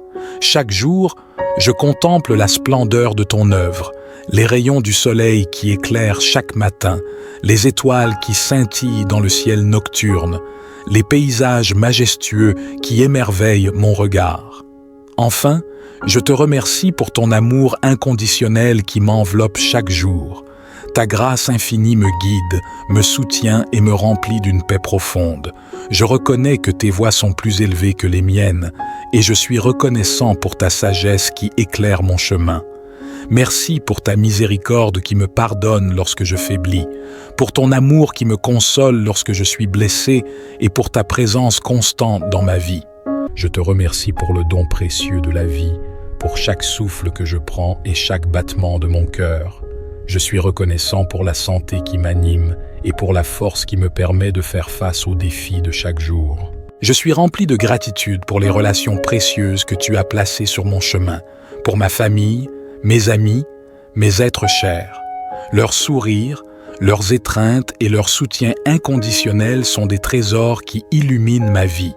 Speaker 1: Chaque jour, je contemple la splendeur de ton œuvre, les rayons du soleil qui éclairent chaque matin, les étoiles qui scintillent dans le ciel nocturne, les paysages majestueux qui émerveillent mon regard. Enfin, je te remercie pour ton amour inconditionnel qui m'enveloppe chaque jour. Ta grâce infinie me guide, me soutient et me remplit d'une paix profonde. Je reconnais que tes voies sont plus élevées que les miennes et je suis reconnaissant pour ta sagesse qui éclaire mon chemin. Merci pour ta miséricorde qui me pardonne lorsque je faiblis, pour ton amour qui me console lorsque je suis blessé et pour ta présence constante dans ma vie. Je te remercie pour le don précieux de la vie, pour chaque souffle que je prends et chaque battement de mon cœur. Je suis reconnaissant pour la santé qui m'anime et pour la force qui me permet de faire face aux défis de chaque jour. Je suis rempli de gratitude pour les relations précieuses que tu as placées sur mon chemin, pour ma famille, mes amis, mes êtres chers. Leur sourire, Leurs étreintes et leur soutien inconditionnel sont des trésors qui illuminent ma vie.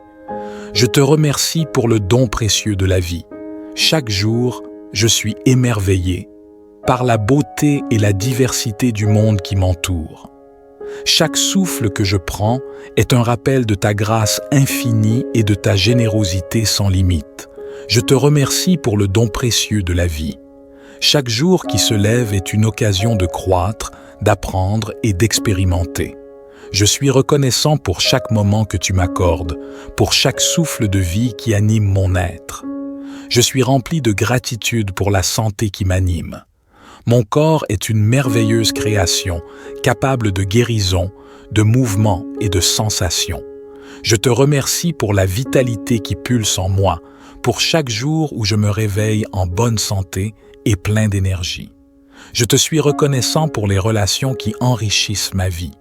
Speaker 1: Je te remercie pour le don précieux de la vie. Chaque jour, je suis émerveillé par la beauté et la diversité du monde qui m'entoure. Chaque souffle que je prends est un rappel de ta grâce infinie et de ta générosité sans limite. Je te remercie pour le don précieux de la vie. Chaque jour qui se lève est une occasion de croître, d'apprendre et d'expérimenter. Je suis reconnaissant pour chaque moment que tu m'accordes, pour chaque souffle de vie qui anime mon être. Je suis rempli de gratitude pour la santé qui m'anime. Mon corps est une merveilleuse création, capable de guérison, de mouvement et de sensation. Je te remercie pour la vitalité qui pulse en moi, pour chaque jour où je me réveille en bonne santé et plein d'énergie. Je te suis reconnaissant pour les relations qui enrichissent ma vie.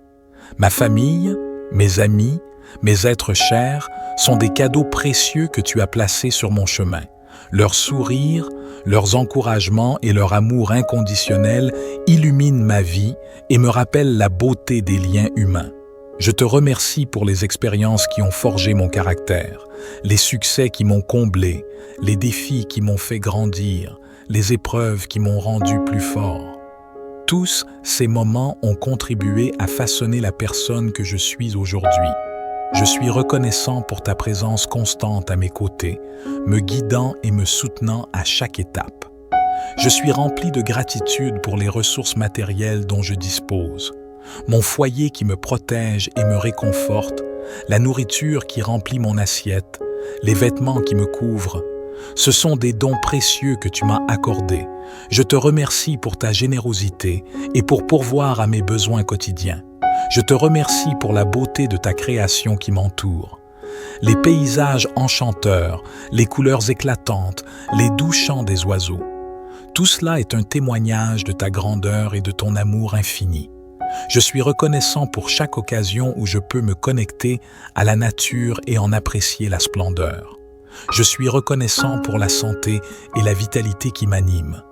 Speaker 1: Ma famille, mes amis, mes êtres chers sont des cadeaux précieux que tu as placés sur mon chemin. Leurs sourires, leurs encouragements et leur amour inconditionnel illuminent ma vie et me rappellent la beauté des liens humains. Je te remercie pour les expériences qui ont forgé mon caractère, les succès qui m'ont comblé, les défis qui m'ont fait grandir, les épreuves qui m'ont rendu plus fort. Tous ces moments ont contribué à façonner la personne que je suis aujourd'hui. Je suis reconnaissant pour ta présence constante à mes côtés, me guidant et me soutenant à chaque étape. Je suis rempli de gratitude pour les ressources matérielles dont je dispose. Mon foyer qui me protège et me réconforte, la nourriture qui remplit mon assiette, les vêtements qui me couvrent. Ce sont des dons précieux que tu m'as accordés. Je te remercie pour ta générosité et pour pourvoir à mes besoins quotidiens. Je te remercie pour la beauté de ta création qui m'entoure. Les paysages enchanteurs, les couleurs éclatantes, les doux chants des oiseaux. Tout cela est un témoignage de ta grandeur et de ton amour infini. Je suis reconnaissant pour chaque occasion où je peux me connecter à la nature et en apprécier la splendeur. Je suis reconnaissant pour la santé et la vitalité qui m'animent.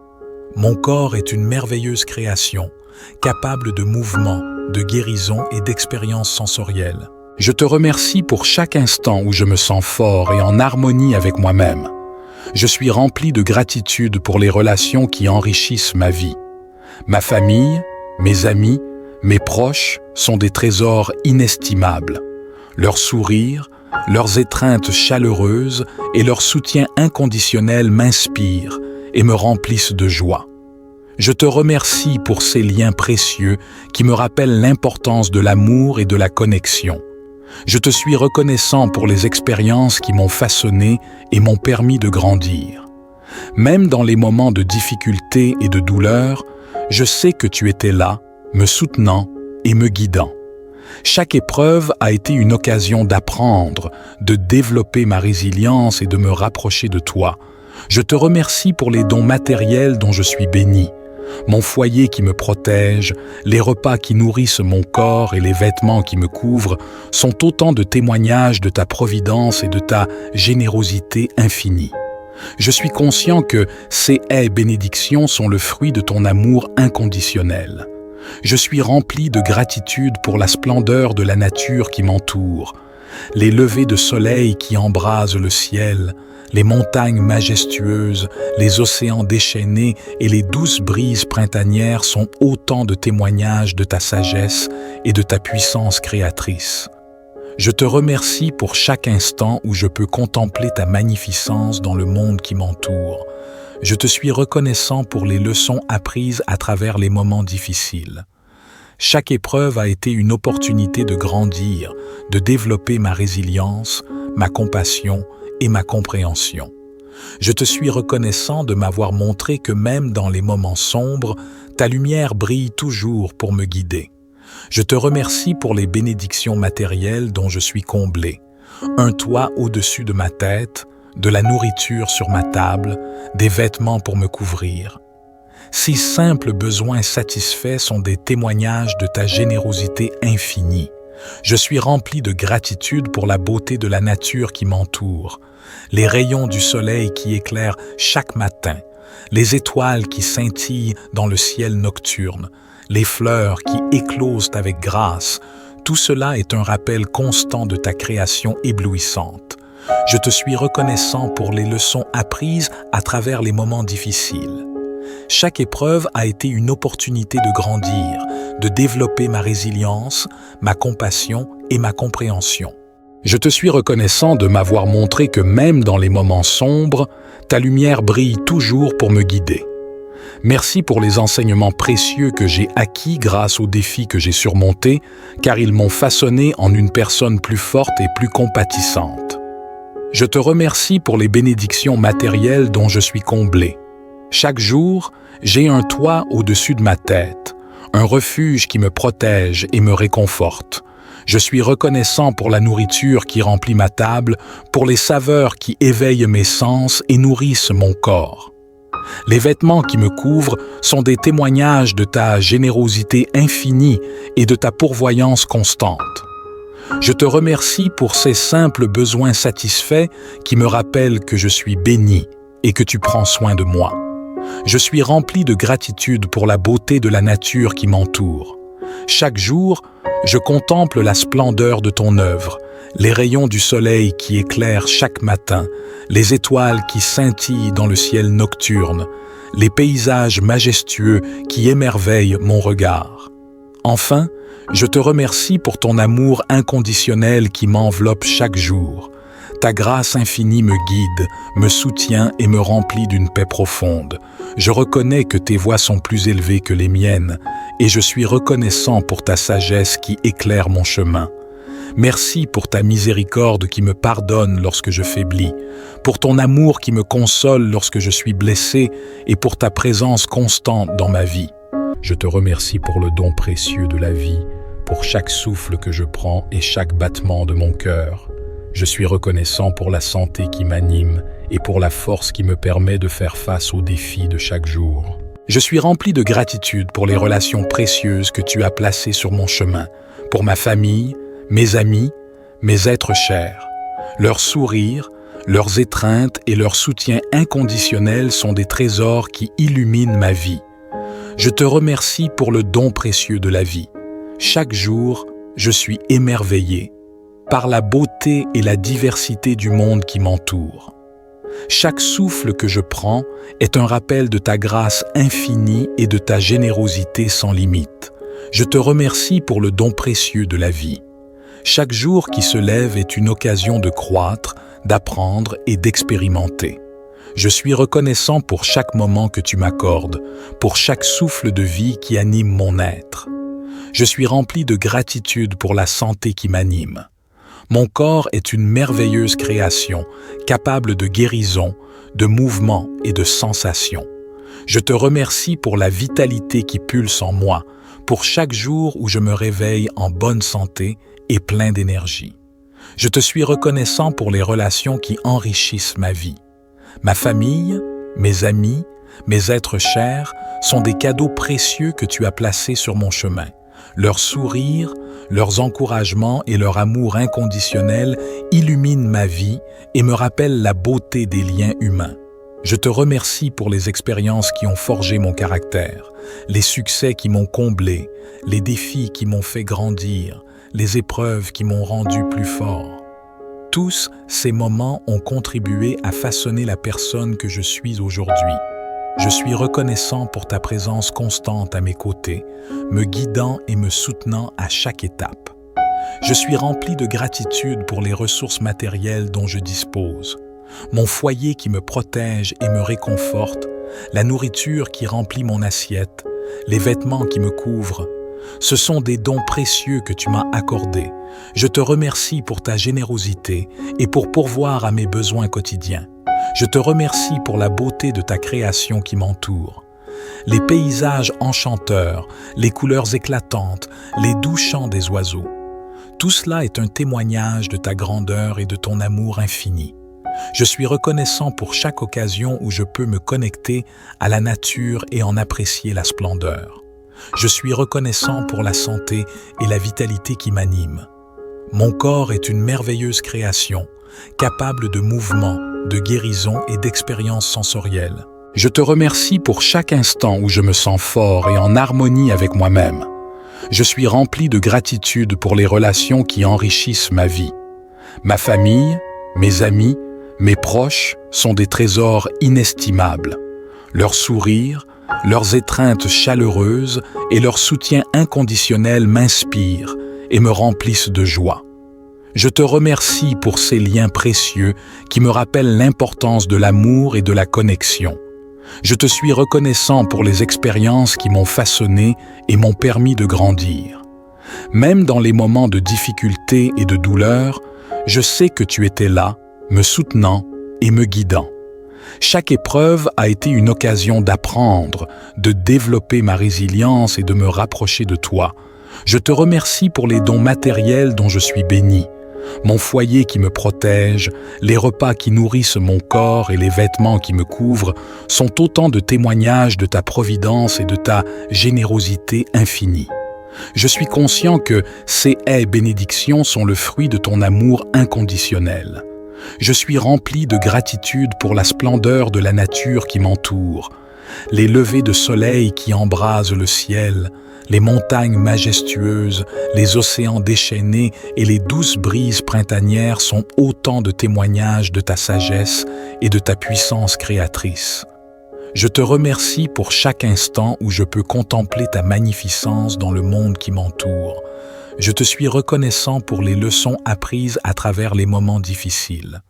Speaker 1: Mon corps est une merveilleuse création, capable de mouvement, de guérison et d'expériences sensorielles. Je te remercie pour chaque instant où je me sens fort et en harmonie avec moi-même. Je suis rempli de gratitude pour les relations qui enrichissent ma vie. Ma famille, mes amis, mes proches sont des trésors inestimables. Leurs sourires, leurs étreintes chaleureuses et leur soutien inconditionnel m'inspirent et me remplissent de joie. Je te remercie pour ces liens précieux qui me rappellent l'importance de l'amour et de la connexion. Je te suis reconnaissant pour les expériences qui m'ont façonné et m'ont permis de grandir. Même dans les moments de difficulté et de douleur, je sais que tu étais là, me soutenant et me guidant. Chaque épreuve a été une occasion d'apprendre, de développer ma résilience et de me rapprocher de toi. Je te remercie pour les dons matériels dont je suis béni. Mon foyer qui me protège, les repas qui nourrissent mon corps et les vêtements qui me couvrent sont autant de témoignages de ta providence et de ta générosité infinie. Je suis conscient que ces bénédictions sont le fruit de ton amour inconditionnel. Je suis rempli de gratitude pour la splendeur de la nature qui m'entoure, les levées de soleil qui embrasent le ciel, les montagnes majestueuses, les océans déchaînés et les douces brises printanières sont autant de témoignages de ta sagesse et de ta puissance créatrice. Je te remercie pour chaque instant où je peux contempler ta magnificence dans le monde qui m'entoure. Je te suis reconnaissant pour les leçons apprises à travers les moments difficiles. Chaque épreuve a été une opportunité de grandir, de développer ma résilience, ma compassion et ma compréhension. Je te suis reconnaissant de m'avoir montré que même dans les moments sombres, ta lumière brille toujours pour me guider. Je te remercie pour les bénédictions matérielles dont je suis comblé. Un toit au-dessus de ma tête, de la nourriture sur ma table, des vêtements pour me couvrir. Ces simples besoins satisfaits sont des témoignages de ta générosité infinie. Je suis rempli de gratitude pour la beauté de la nature qui m'entoure, les rayons du soleil qui éclairent chaque matin, les étoiles qui scintillent dans le ciel nocturne, les fleurs qui éclosent avec grâce, tout cela est un rappel constant de ta création éblouissante. Je te suis reconnaissant pour les leçons apprises à travers les moments difficiles. Chaque épreuve a été une opportunité de grandir, de développer ma résilience, ma compassion et ma compréhension. Je te suis reconnaissant de m'avoir montré que même dans les moments sombres, ta lumière brille toujours pour me guider. Merci pour les enseignements précieux que j'ai acquis grâce aux défis que j'ai surmontés, car ils m'ont façonné en une personne plus forte et plus compatissante. Je te remercie pour les bénédictions matérielles dont je suis comblé. Chaque jour, j'ai un toit au-dessus de ma tête, un refuge qui me protège et me réconforte. Je suis reconnaissant pour la nourriture qui remplit ma table, pour les saveurs qui éveillent mes sens et nourrissent mon corps. Les vêtements qui me couvrent sont des témoignages de ta générosité infinie et de ta pourvoyance constante. Je te remercie pour ces simples besoins satisfaits qui me rappellent que je suis béni et que tu prends soin de moi. Je suis rempli de gratitude pour la beauté de la nature qui m'entoure. Chaque jour, je contemple la splendeur de ton œuvre, les rayons du soleil qui éclairent chaque matin, les étoiles qui scintillent dans le ciel nocturne, les paysages majestueux qui émerveillent mon regard. Enfin, je te remercie pour ton amour inconditionnel qui m'enveloppe chaque jour. Ta grâce infinie me guide, me soutient et me remplit d'une paix profonde. Je reconnais que tes voies sont plus élevées que les miennes et je suis reconnaissant pour ta sagesse qui éclaire mon chemin. Merci pour ta miséricorde qui me pardonne lorsque je faiblis, pour ton amour qui me console lorsque je suis blessé et pour ta présence constante dans ma vie. Je te remercie pour le don précieux de la vie, pour chaque souffle que je prends et chaque battement de mon cœur. Je suis reconnaissant pour la santé qui m'anime et pour la force qui me permet de faire face aux défis de chaque jour. Je suis rempli de gratitude pour les relations précieuses que tu as placées sur mon chemin, pour ma famille, mes amis, mes êtres chers. Leurs sourires, leurs étreintes et leur soutien inconditionnel sont des trésors qui illuminent ma vie. Je te remercie pour le don précieux de la vie. Chaque jour, je suis émerveillé par la beauté et la diversité du monde qui m'entoure. Chaque souffle que je prends est un rappel de ta grâce infinie et de ta générosité sans limite. Je te remercie pour le don précieux de la vie. Chaque jour qui se lève est une occasion de croître, d'apprendre et d'expérimenter. Je suis reconnaissant pour chaque moment que tu m'accordes, pour chaque souffle de vie qui anime mon être. Je suis rempli de gratitude pour la santé qui m'anime. Mon corps est une merveilleuse création, capable de guérison, de mouvement et de sensation. Je te remercie pour la vitalité qui pulse en moi, pour chaque jour où je me réveille en bonne santé et plein d'énergie. Je te suis reconnaissant pour les relations qui enrichissent ma vie. Ma famille, mes amis, mes êtres chers sont des cadeaux précieux que tu as placés sur mon chemin. Leurs sourires, leurs encouragements et leur amour inconditionnel illuminent ma vie et me rappellent la beauté des liens humains. Je te remercie pour les expériences qui ont forgé mon caractère, les succès qui m'ont comblé, les défis qui m'ont fait grandir, les épreuves qui m'ont rendu plus fort. Tous ces moments ont contribué à façonner la personne que je suis aujourd'hui. Je suis reconnaissant pour ta présence constante à mes côtés, me guidant et me soutenant à chaque étape. Je suis rempli de gratitude pour les ressources matérielles dont je dispose, mon foyer qui me protège et me réconforte, la nourriture qui remplit mon assiette, les vêtements qui me couvrent. Ce sont des dons précieux que tu m'as accordés. Je te remercie pour ta générosité et pour pourvoir à mes besoins quotidiens. Je te remercie pour la beauté de ta création qui m'entoure. Les paysages enchanteurs, les couleurs éclatantes, les doux chants des oiseaux. Tout cela est un témoignage de ta grandeur et de ton amour infini. Je suis reconnaissant pour chaque occasion où je peux me connecter à la nature et en apprécier la splendeur. Je suis reconnaissant pour la santé et la vitalité qui m'animent. Mon corps est une merveilleuse création, capable de mouvement, de guérison et d'expériences sensorielles. Je te remercie pour chaque instant où je me sens fort et en harmonie avec moi-même. Je suis rempli de gratitude pour les relations qui enrichissent ma vie. Ma famille, mes amis, mes proches sont des trésors inestimables. Leurs sourires, leurs étreintes chaleureuses et leur soutien inconditionnel m'inspirent et me remplissent de joie. Je te remercie pour ces liens précieux qui me rappellent l'importance de l'amour et de la connexion. Je te suis reconnaissant pour les expériences qui m'ont façonné et m'ont permis de grandir. Même dans les moments de difficulté et de douleur, je sais que tu étais là, me soutenant et me guidant. Chaque épreuve a été une occasion d'apprendre, de développer ma résilience et de me rapprocher de toi. Je te remercie pour les dons matériels dont je suis béni. Mon foyer qui me protège, les repas qui nourrissent mon corps et les vêtements qui me couvrent sont autant de témoignages de ta providence et de ta générosité infinie. Je suis conscient que ces haies bénédictions sont le fruit de ton amour inconditionnel. Je suis rempli de gratitude pour la splendeur de la nature qui m'entoure, les levées de soleil qui embrasent le ciel, les montagnes majestueuses, les océans déchaînés et les douces brises printanières sont autant de témoignages de ta sagesse et de ta puissance créatrice. Je te remercie pour chaque instant où je peux contempler ta magnificence dans le monde qui m'entoure. Je te suis reconnaissant pour les leçons apprises à travers les moments difficiles.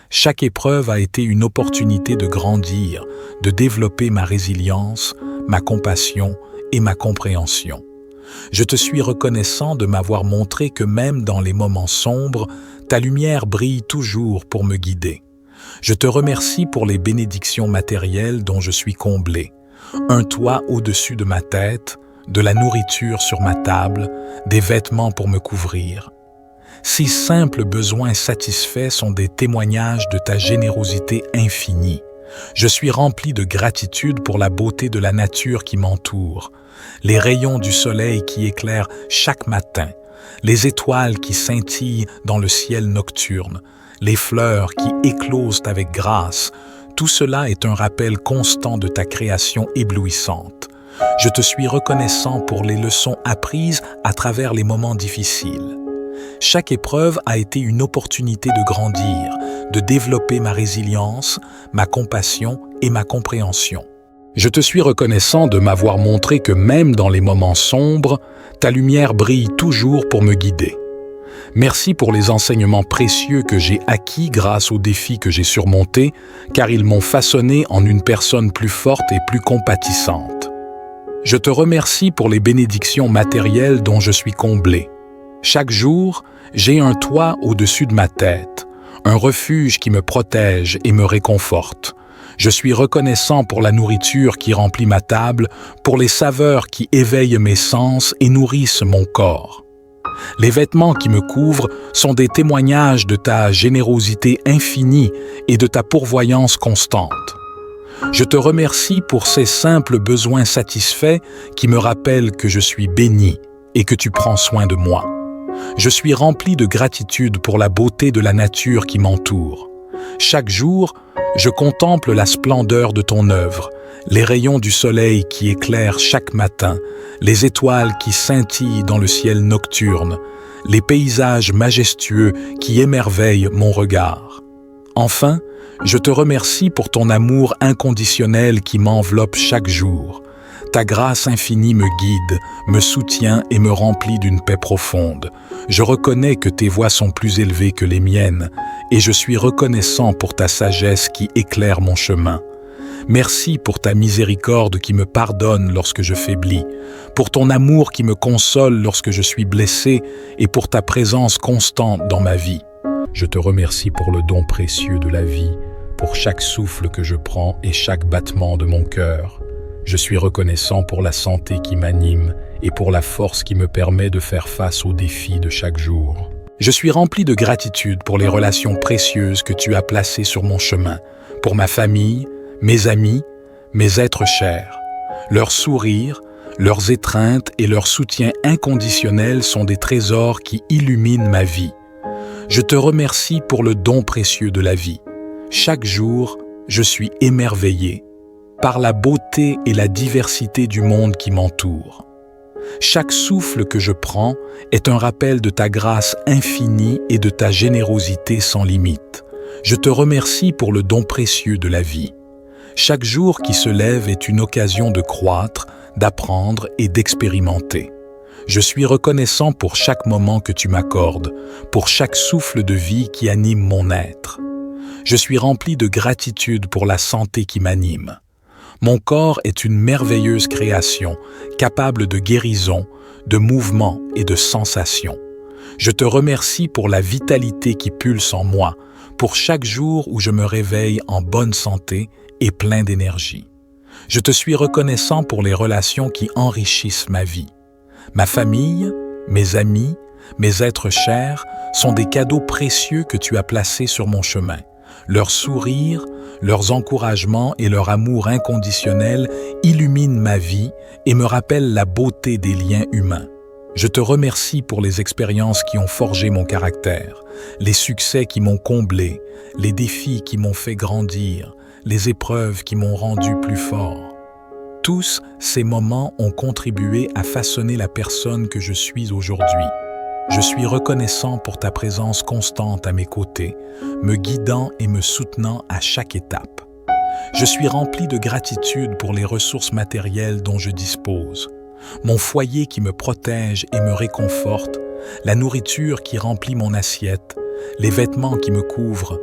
Speaker 1: Chaque épreuve a été une opportunité de grandir, de développer ma résilience, ma compassion et ma compréhension. Je te suis reconnaissant de m'avoir montré que même dans les moments sombres, ta lumière brille toujours pour me guider. Je te remercie pour les bénédictions matérielles dont je suis comblé. Un toit au-dessus de ma tête, de la nourriture sur ma table, des vêtements pour me couvrir. Ces simples besoins satisfaits sont des témoignages de ta générosité infinie. Je suis rempli de gratitude pour la beauté de la nature qui m'entoure, les rayons du soleil qui éclairent chaque matin, les étoiles qui scintillent dans le ciel nocturne, les fleurs qui éclosent avec grâce. Tout cela est un rappel constant de ta création éblouissante. Je te suis reconnaissant pour les leçons apprises à travers les moments difficiles. Chaque épreuve a été une opportunité de grandir, de développer ma résilience, ma compassion et ma compréhension. Je te suis reconnaissant de m'avoir montré que même dans les moments sombres, ta lumière brille toujours pour me guider. Merci pour les enseignements précieux que j'ai acquis grâce aux défis que j'ai surmontés, car ils m'ont façonné en une personne plus forte et plus compatissante. Je te remercie pour les bénédictions matérielles dont je suis comblé. Chaque jour, j'ai un toit au-dessus de ma tête, un refuge qui me protège et me réconforte. Je suis reconnaissant pour la nourriture qui remplit ma table, pour les saveurs qui éveillent mes sens et nourrissent mon corps. Les vêtements qui me couvrent sont des témoignages de ta générosité infinie et de ta pourvoyance constante. Je te remercie pour ces simples besoins satisfaits qui me rappellent que je suis béni et que tu prends soin de moi. Je suis rempli de gratitude pour la beauté de la nature qui m'entoure. Chaque jour, je contemple la splendeur de ton œuvre, les rayons du soleil qui éclairent chaque matin, les étoiles qui scintillent dans le ciel nocturne, les paysages majestueux qui émerveillent mon regard. Enfin, je te remercie pour ton amour inconditionnel qui m'enveloppe chaque jour. Ta grâce infinie me guide, me soutient et me remplit d'une paix profonde. Je reconnais que tes voies sont plus élevées que les miennes et je suis reconnaissant pour ta sagesse qui éclaire mon chemin. Merci pour ta miséricorde qui me pardonne lorsque je faiblis, pour ton amour qui me console lorsque je suis blessé et pour ta présence constante dans ma vie. Je te remercie pour le don précieux de la vie, pour chaque souffle que je prends et chaque battement de mon cœur. Je suis reconnaissant pour la santé qui m'anime et pour la force qui me permet de faire face aux défis de chaque jour. Je suis rempli de gratitude pour les relations précieuses que tu as placées sur mon chemin, pour ma famille, mes amis, mes êtres chers. Leurs sourires, leurs étreintes et leur soutien inconditionnel sont des trésors qui illuminent ma vie. Je te remercie pour le don précieux de la vie. Chaque jour, je suis émerveillé, par la beauté et la diversité du monde qui m'entoure. Chaque souffle que je prends est un rappel de ta grâce infinie et de ta générosité sans limite. Je te remercie pour le don précieux de la vie. Chaque jour qui se lève est une occasion de croître, d'apprendre et d'expérimenter. Je suis reconnaissant pour chaque moment que tu m'accordes, pour chaque souffle de vie qui anime mon être. Je suis rempli de gratitude pour la santé qui m'anime. Mon corps est une merveilleuse création, capable de guérison, de mouvement et de sensation. Je te remercie pour la vitalité qui pulse en moi, pour chaque jour où je me réveille en bonne santé et plein d'énergie. Je te suis reconnaissant pour les relations qui enrichissent ma vie. Ma famille, mes amis, mes êtres chers sont des cadeaux précieux que tu as placés sur mon chemin. Leurs sourires, leurs encouragements et leur amour inconditionnel illuminent ma vie et me rappellent la beauté des liens humains. Je te remercie pour les expériences qui ont forgé mon caractère, les succès qui m'ont comblé, les défis qui m'ont fait grandir, les épreuves qui m'ont rendu plus fort. Tous ces moments ont contribué à façonner la personne que je suis aujourd'hui. Je suis reconnaissant pour ta présence constante à mes côtés, me guidant et me soutenant à chaque étape. Je suis rempli de gratitude pour les ressources matérielles dont je dispose, mon foyer qui me protège et me réconforte, la nourriture qui remplit mon assiette, les vêtements qui me couvrent.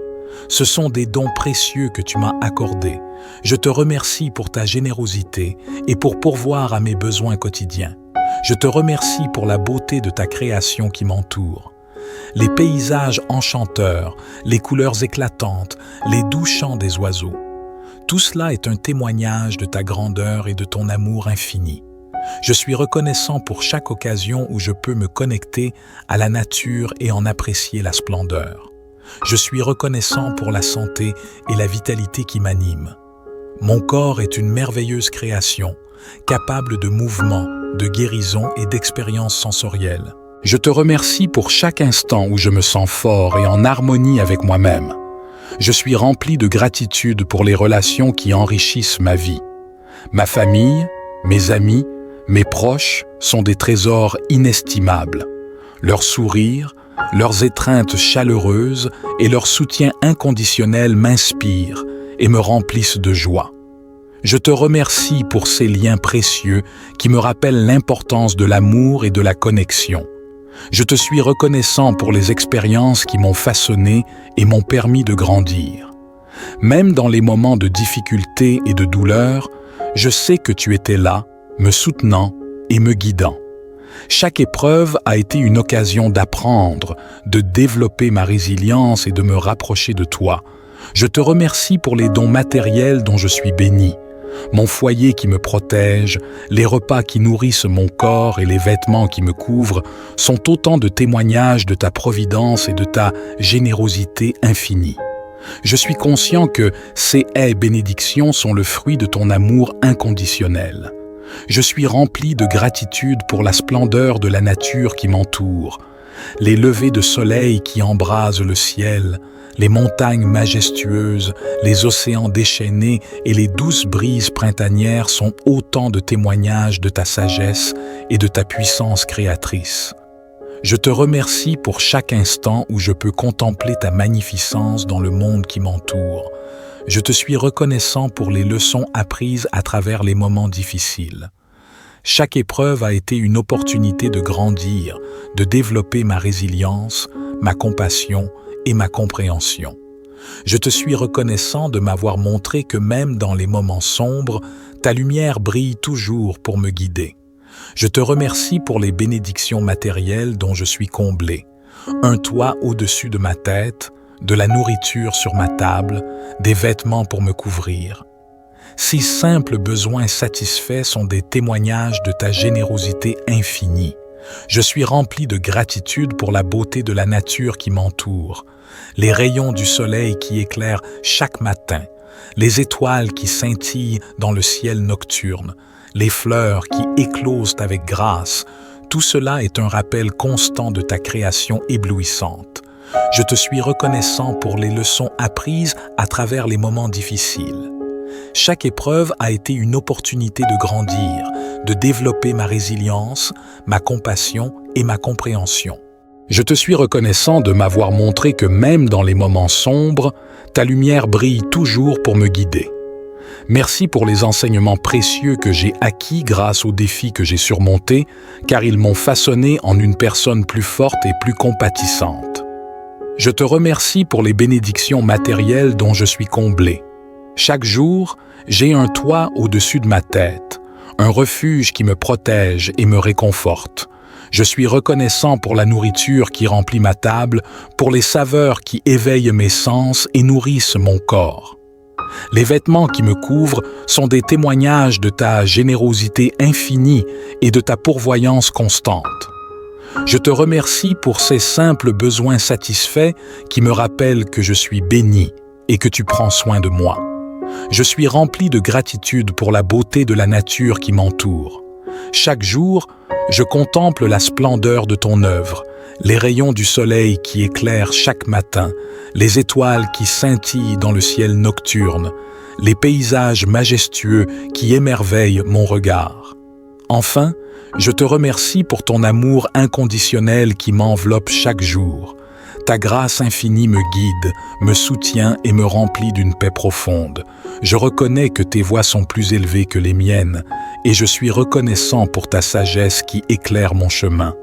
Speaker 1: Ce sont des dons précieux que tu m'as accordés. Je te remercie pour ta générosité et pour pourvoir à mes besoins quotidiens. Je te remercie pour la beauté de ta création qui m'entoure. Les paysages enchanteurs, les couleurs éclatantes, les doux chants des oiseaux. Tout cela est un témoignage de ta grandeur et de ton amour infini. Je suis reconnaissant pour chaque occasion où je peux me connecter à la nature et en apprécier la splendeur. Je suis reconnaissant pour la santé et la vitalité qui m'animent. Mon corps est une merveilleuse création, capable de mouvement, de guérison et d'expériences sensorielles. Je te remercie pour chaque instant où je me sens fort et en harmonie avec moi-même. Je suis rempli de gratitude pour les relations qui enrichissent ma vie. Ma famille, mes amis, mes proches sont des trésors inestimables. Leurs sourires, leurs étreintes chaleureuses et leur soutien inconditionnel m'inspirent et me remplissent de joie. Je te remercie pour ces liens précieux qui me rappellent l'importance de l'amour et de la connexion. Je te suis reconnaissant pour les expériences qui m'ont façonné et m'ont permis de grandir. Même dans les moments de difficulté et de douleur, je sais que tu étais là, me soutenant et me guidant. Chaque épreuve a été une occasion d'apprendre, de développer ma résilience et de me rapprocher de toi. Je te remercie pour les dons matériels dont je suis béni. Mon foyer qui me protège, les repas qui nourrissent mon corps et les vêtements qui me couvrent sont autant de témoignages de ta providence et de ta générosité infinie. Je suis conscient que ces haies bénédictions sont le fruit de ton amour inconditionnel. Je suis rempli de gratitude pour la splendeur de la nature qui m'entoure, les levées de soleil qui embrasent le ciel, les montagnes majestueuses, les océans déchaînés et les douces brises printanières sont autant de témoignages de ta sagesse et de ta puissance créatrice. Je te remercie pour chaque instant où je peux contempler ta magnificence dans le monde qui m'entoure. Je te suis reconnaissant pour les leçons apprises à travers les moments difficiles. Chaque épreuve a été une opportunité de grandir, de développer ma résilience, ma compassion et ma compréhension. Je te suis reconnaissant de m'avoir montré que même dans les moments sombres, ta lumière brille toujours pour me guider. Je te remercie pour les bénédictions matérielles dont je suis comblé. Un toit au-dessus de ma tête, de la nourriture sur ma table, des vêtements pour me couvrir. Ces simples besoins satisfaits sont des témoignages de ta générosité infinie. Je suis rempli de gratitude pour la beauté de la nature qui m'entoure, les rayons du soleil qui éclairent chaque matin, les étoiles qui scintillent dans le ciel nocturne, les fleurs qui éclosent avec grâce. Tout cela est un rappel constant de ta création éblouissante. Je te suis reconnaissant pour les leçons apprises à travers les moments difficiles. Chaque épreuve a été une opportunité de grandir, de développer ma résilience, ma compassion et ma compréhension. Je te suis reconnaissant de m'avoir montré que même dans les moments sombres, ta lumière brille toujours pour me guider. Merci pour les enseignements précieux que j'ai acquis grâce aux défis que j'ai surmontés, car ils m'ont façonné en une personne plus forte et plus compatissante. Je te remercie pour les bénédictions matérielles dont je suis comblé. Chaque jour, j'ai un toit au-dessus de ma tête, un refuge qui me protège et me réconforte. Je suis reconnaissant pour la nourriture qui remplit ma table, pour les saveurs qui éveillent mes sens et nourrissent mon corps. Les vêtements qui me couvrent sont des témoignages de ta générosité infinie et de ta pourvoyance constante. Je te remercie pour ces simples besoins satisfaits qui me rappellent que je suis béni et que tu prends soin de moi. Je suis rempli de gratitude pour la beauté de la nature qui m'entoure. Chaque jour, je contemple la splendeur de ton œuvre, les rayons du soleil qui éclairent chaque matin, les étoiles qui scintillent dans le ciel nocturne, les paysages majestueux qui émerveillent mon regard. Enfin, je te remercie pour ton amour inconditionnel qui m'enveloppe chaque jour. Ta grâce infinie me guide, me soutient et me remplit d'une paix profonde. Je reconnais que tes voies sont plus élevées que les miennes et je suis reconnaissant pour ta sagesse qui éclaire mon chemin.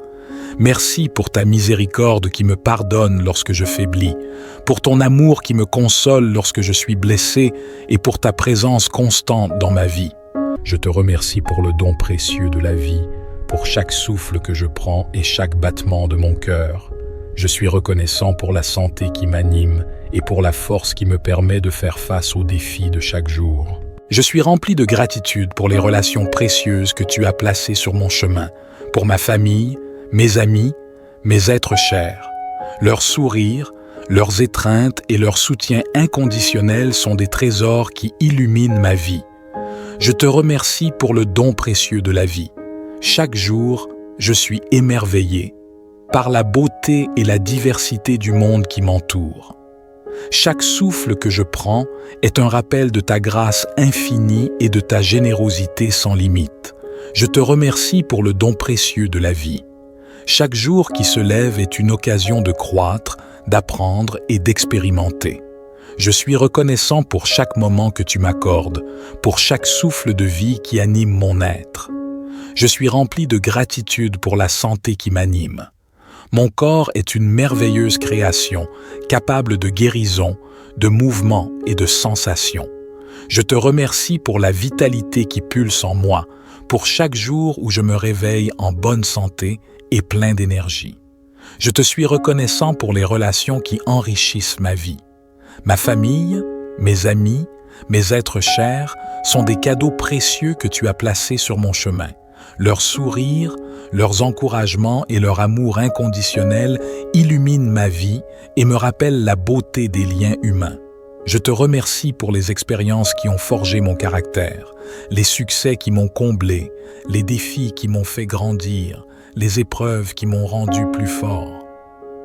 Speaker 1: Merci pour ta miséricorde qui me pardonne lorsque je faiblis, pour ton amour qui me console lorsque je suis blessé et pour ta présence constante dans ma vie. Je te remercie pour le don précieux de la vie, pour chaque souffle que je prends et chaque battement de mon cœur. Je suis reconnaissant pour la santé qui m'anime et pour la force qui me permet de faire face aux défis de chaque jour. Je suis rempli de gratitude pour les relations précieuses que tu as placées sur mon chemin, pour ma famille, mes amis, mes êtres chers. Leurs sourires, leurs étreintes et leur soutien inconditionnel sont des trésors qui illuminent ma vie. Je te remercie pour le don précieux de la vie. Chaque jour, je suis émerveillé par la beauté et la diversité du monde qui m'entoure. Chaque souffle que je prends est un rappel de ta grâce infinie et de ta générosité sans limite. Je te remercie pour le don précieux de la vie. Chaque jour qui se lève est une occasion de croître, d'apprendre et d'expérimenter. Je suis reconnaissant pour chaque moment que tu m'accordes, pour chaque souffle de vie qui anime mon être. Je suis rempli de gratitude pour la santé qui m'anime. Mon corps est une merveilleuse création, capable de guérison, de mouvement et de sensation. Je te remercie pour la vitalité qui pulse en moi, pour chaque jour où je me réveille en bonne santé et plein d'énergie. Je te suis reconnaissant pour les relations qui enrichissent ma vie. Ma famille, mes amis, mes êtres chers sont des cadeaux précieux que tu as placés sur mon chemin. Leurs sourires, leurs encouragements et leur amour inconditionnel illuminent ma vie et me rappellent la beauté des liens humains. Je te remercie pour les expériences qui ont forgé mon caractère, les succès qui m'ont comblé, les défis qui m'ont fait grandir, les épreuves qui m'ont rendu plus fort.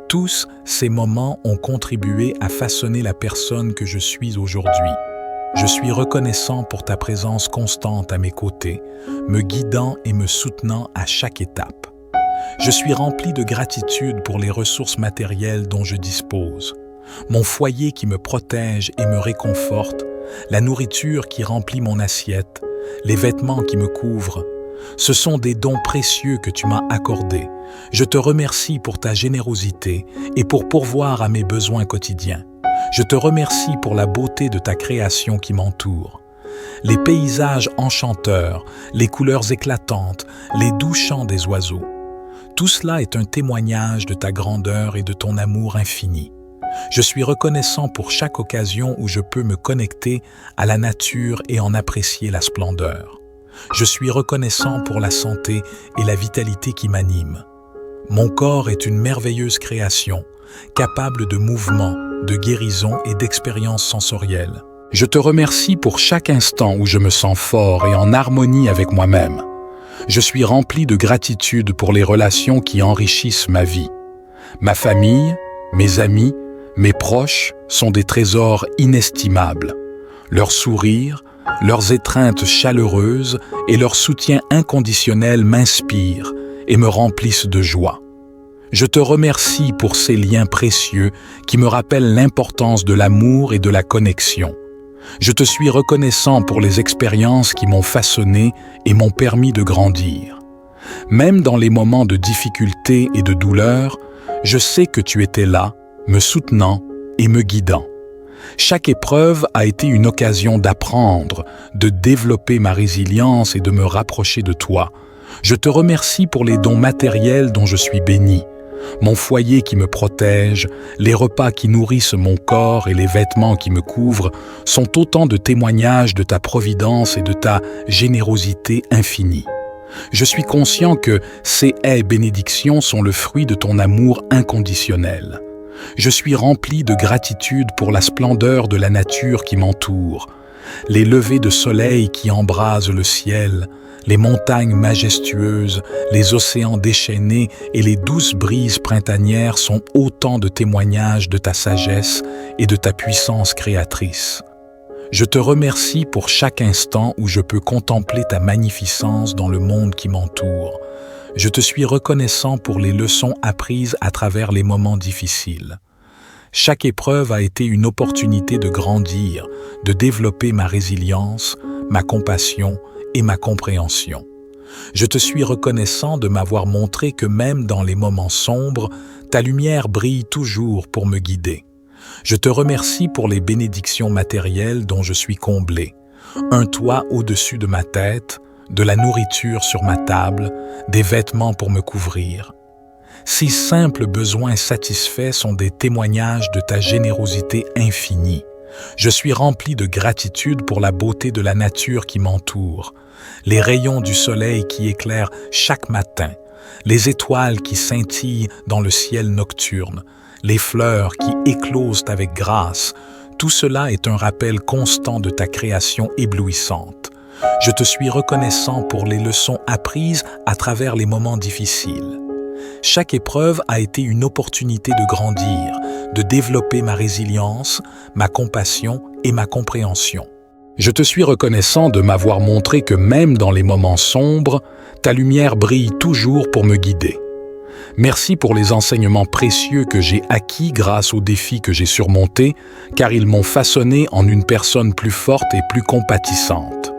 Speaker 1: Tous ces moments ont contribué à façonner la personne que je suis aujourd'hui. Je suis reconnaissant pour ta présence constante à mes côtés, me guidant et me soutenant à chaque étape. Je suis rempli de gratitude pour les ressources matérielles dont je dispose. Mon foyer qui me protège et me réconforte, la nourriture qui remplit mon assiette, les vêtements qui me couvrent. Ce sont des dons précieux que tu m'as accordés. Je te remercie pour ta générosité et pour pourvoir à mes besoins quotidiens. Je te remercie pour la beauté de ta création qui m'entoure. Les paysages enchanteurs, les couleurs éclatantes, les doux chants des oiseaux. Tout cela est un témoignage de ta grandeur et de ton amour infini. Je suis reconnaissant pour chaque occasion où je peux me connecter à la nature et en apprécier la splendeur. Je suis reconnaissant pour la santé et la vitalité qui m'animent. Mon corps est une merveilleuse création, capable de mouvement, de guérison et d'expériences sensorielles. Je te remercie pour chaque instant où je me sens fort et en harmonie avec moi-même. Je suis rempli de gratitude pour les relations qui enrichissent ma vie. Ma famille, mes amis, mes proches sont des trésors inestimables. Leurs sourires, Leurs étreintes chaleureuses et leur soutien inconditionnel m'inspirent et me remplissent de joie. Je te remercie pour ces liens précieux qui me rappellent l'importance de l'amour et de la connexion. Je te suis reconnaissant pour les expériences qui m'ont façonné et m'ont permis de grandir. Même dans les moments de difficulté et de douleur, je sais que tu étais là, me soutenant et me guidant. Chaque épreuve a été une occasion d'apprendre, de développer ma résilience et de me rapprocher de toi. Je te remercie pour les dons matériels dont je suis béni. Mon foyer qui me protège, les repas qui nourrissent mon corps et les vêtements qui me couvrent sont autant de témoignages de ta providence et de ta générosité infinie. Je suis conscient que ces haies bénédictions sont le fruit de ton amour inconditionnel. Je suis rempli de gratitude pour la splendeur de la nature qui m'entoure, les levées de soleil qui embrasent le ciel, les montagnes majestueuses, les océans déchaînés et les douces brises printanières sont autant de témoignages de ta sagesse et de ta puissance créatrice. Je te remercie pour chaque instant où je peux contempler ta magnificence dans le monde qui m'entoure. Je te suis reconnaissant pour les leçons apprises à travers les moments difficiles. Chaque épreuve a été une opportunité de grandir, de développer ma résilience, ma compassion et ma compréhension. Je te suis reconnaissant de m'avoir montré que même dans les moments sombres, ta lumière brille toujours pour me guider. Je te remercie pour les bénédictions matérielles dont je suis comblé. Un toit au-dessus de ma tête, de la nourriture sur ma table, des vêtements pour me couvrir. Ces simples besoins satisfaits sont des témoignages de ta générosité infinie. Je suis rempli de gratitude pour la beauté de la nature qui m'entoure, les rayons du soleil qui éclairent chaque matin, les étoiles qui scintillent dans le ciel nocturne, les fleurs qui éclosent avec grâce. Tout cela est un rappel constant de ta création éblouissante. Je te suis reconnaissant pour les leçons apprises à travers les moments difficiles. Chaque épreuve a été une opportunité de grandir, de développer ma résilience, ma compassion et ma compréhension. Je te suis reconnaissant de m'avoir montré que même dans les moments sombres, ta lumière brille toujours pour me guider. Merci pour les enseignements précieux que j'ai acquis grâce aux défis que j'ai surmontés, car ils m'ont façonné en une personne plus forte et plus compatissante.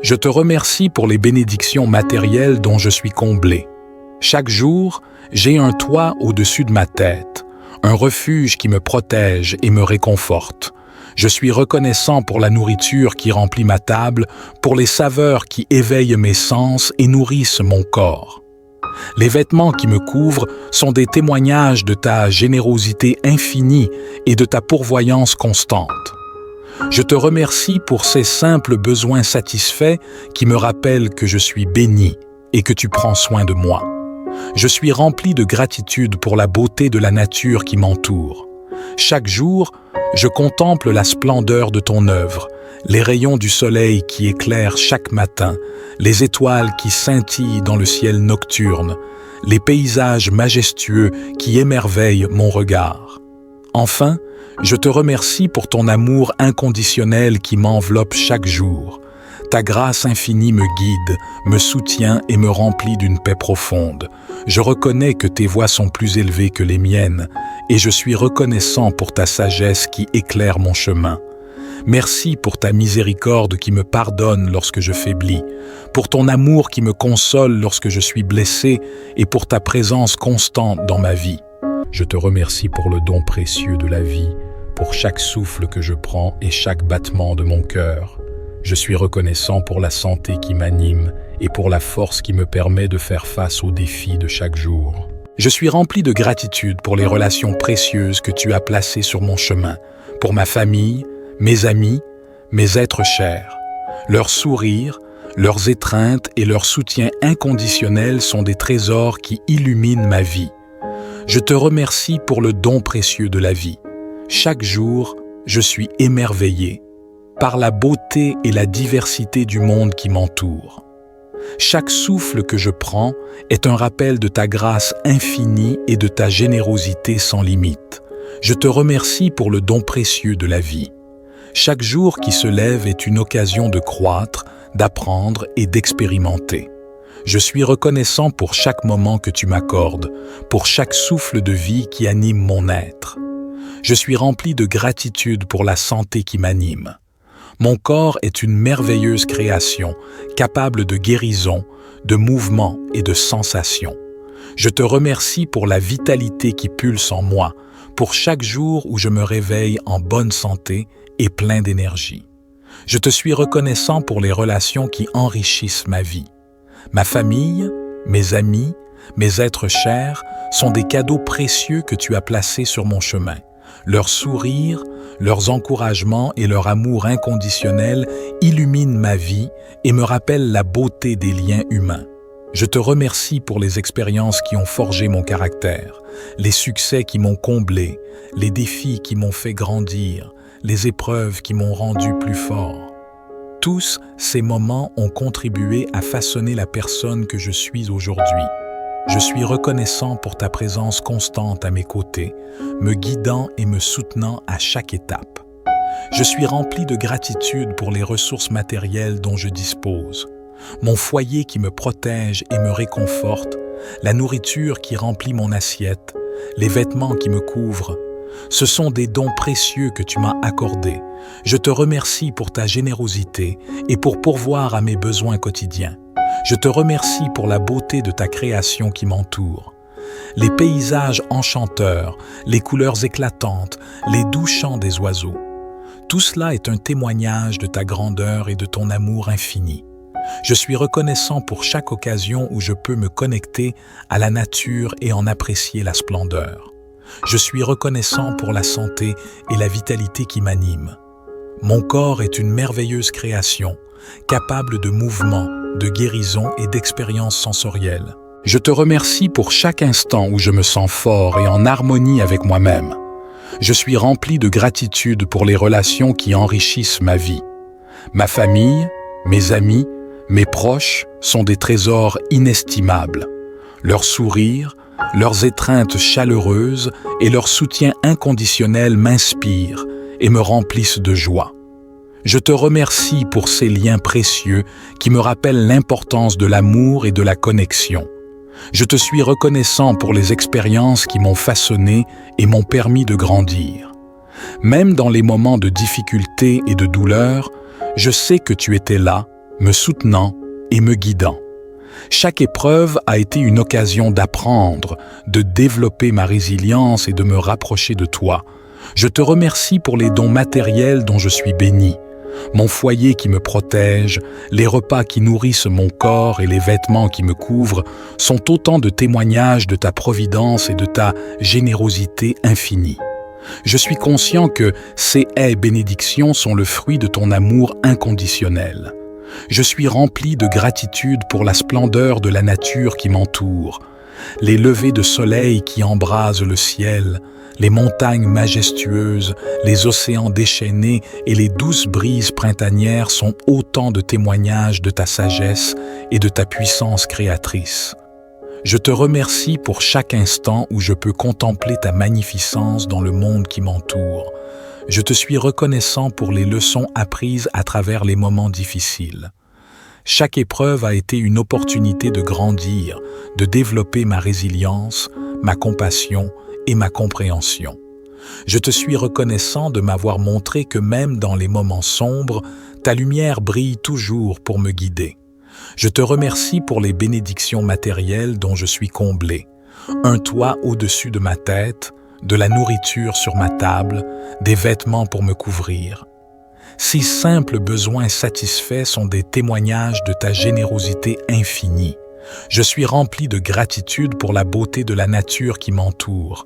Speaker 1: Je te remercie pour les bénédictions matérielles dont je suis comblé. Chaque jour, j'ai un toit au-dessus de ma tête, un refuge qui me protège et me réconforte. Je suis reconnaissant pour la nourriture qui remplit ma table, pour les saveurs qui éveillent mes sens et nourrissent mon corps. Les vêtements qui me couvrent sont des témoignages de ta générosité infinie et de ta pourvoyance constante. Je te remercie pour ces simples besoins satisfaits qui me rappellent que je suis béni et que tu prends soin de moi. Je suis rempli de gratitude pour la beauté de la nature qui m'entoure. Chaque jour, je contemple la splendeur de ton œuvre, les rayons du soleil qui éclairent chaque matin, les étoiles qui scintillent dans le ciel nocturne, les paysages majestueux qui émerveillent mon regard. Enfin, je te remercie pour ton amour inconditionnel qui m'enveloppe chaque jour. Ta grâce infinie me guide, me soutient et me remplit d'une paix profonde. Je reconnais que tes voies sont plus élevées que les miennes et je suis reconnaissant pour ta sagesse qui éclaire mon chemin. Merci pour ta miséricorde qui me pardonne lorsque je faiblis, pour ton amour qui me console lorsque je suis blessé et pour ta présence constante dans ma vie. Je te remercie pour le don précieux de la vie, pour chaque souffle que je prends et chaque battement de mon cœur. Je suis reconnaissant pour la santé qui m'anime et pour la force qui me permet de faire face aux défis de chaque jour. Je suis rempli de gratitude pour les relations précieuses que tu as placées sur mon chemin, pour ma famille, mes amis, mes êtres chers. Leurs sourires, leurs étreintes et leur soutien inconditionnel sont des trésors qui illuminent ma vie. Je te remercie pour le don précieux de la vie. Chaque jour, je suis émerveillé par la beauté et la diversité du monde qui m'entoure. Chaque souffle que je prends est un rappel de ta grâce infinie et de ta générosité sans limite. Je te remercie pour le don précieux de la vie. Chaque jour qui se lève est une occasion de croître, d'apprendre et d'expérimenter. Je suis reconnaissant pour chaque moment que tu m'accordes, pour chaque souffle de vie qui anime mon être. Je suis rempli de gratitude pour la santé qui m'anime. Mon corps est une merveilleuse création, capable de guérison, de mouvement et de sensation. Je te remercie pour la vitalité qui pulse en moi, pour chaque jour où je me réveille en bonne santé et plein d'énergie. Je te suis reconnaissant pour les relations qui enrichissent ma vie. Ma famille, mes amis, mes êtres chers sont des cadeaux précieux que tu as placés sur mon chemin. Leurs sourires, leurs encouragements et leur amour inconditionnel illuminent ma vie et me rappellent la beauté des liens humains. Je te remercie pour les expériences qui ont forgé mon caractère, les succès qui m'ont comblé, les défis qui m'ont fait grandir, les épreuves qui m'ont rendu plus fort. Tous ces moments ont contribué à façonner la personne que je suis aujourd'hui. Je suis reconnaissant pour ta présence constante à mes côtés, me guidant et me soutenant à chaque étape. Je suis rempli de gratitude pour les ressources matérielles dont je dispose. Mon foyer qui me protège et me réconforte, la nourriture qui remplit mon assiette, les vêtements qui me couvrent. Ce sont des dons précieux que tu m'as accordés. Je te remercie pour ta générosité et pour pourvoir à mes besoins quotidiens. Je te remercie pour la beauté de ta création qui m'entoure. Les paysages enchanteurs, les couleurs éclatantes, les doux chants des oiseaux. Tout cela est un témoignage de ta grandeur et de ton amour infini. Je suis reconnaissant pour chaque occasion où je peux me connecter à la nature et en apprécier la splendeur. Je suis reconnaissant pour la santé et la vitalité qui m'animent. Mon corps est une merveilleuse création, capable de mouvement, de guérison et d'expériences sensorielles. Je te remercie pour chaque instant où je me sens fort et en harmonie avec moi-même. Je suis rempli de gratitude pour les relations qui enrichissent ma vie. Ma famille, mes amis, mes proches sont des trésors inestimables. Leurs sourires, leurs étreintes chaleureuses et leur soutien inconditionnel m'inspirent et me remplissent de joie. Je te remercie pour ces liens précieux qui me rappellent l'importance de l'amour et de la connexion. Je te suis reconnaissant pour les expériences qui m'ont façonné et m'ont permis de grandir. Même dans les moments de difficulté et de douleur, je sais que tu étais là, me soutenant et me guidant. Chaque épreuve a été une occasion d'apprendre, de développer ma résilience et de me rapprocher de toi. Je te remercie pour les dons matériels dont je suis béni. Mon foyer qui me protège, les repas qui nourrissent mon corps et les vêtements qui me couvrent sont autant de témoignages de ta providence et de ta générosité infinie. Je suis conscient que ces haies bénédictions sont le fruit de ton amour inconditionnel. Je suis rempli de gratitude pour la splendeur de la nature qui m'entoure, les levées de soleil qui embrasent le ciel, les montagnes majestueuses, les océans déchaînés et les douces brises printanières sont autant de témoignages de ta sagesse et de ta puissance créatrice. Je te remercie pour chaque instant où je peux contempler ta magnificence dans le monde qui m'entoure. Je te suis reconnaissant pour les leçons apprises à travers les moments difficiles. Chaque épreuve a été une opportunité de grandir, de développer ma résilience, ma compassion et ma compréhension. Je te suis reconnaissant de m'avoir montré que même dans les moments sombres, ta lumière brille toujours pour me guider. Je te remercie pour les bénédictions matérielles dont je suis comblé. Un toit au-dessus de ma tête, de la nourriture sur ma table, des vêtements pour me couvrir. Ces simples besoins satisfaits sont des témoignages de ta générosité infinie. Je suis rempli de gratitude pour la beauté de la nature qui m'entoure,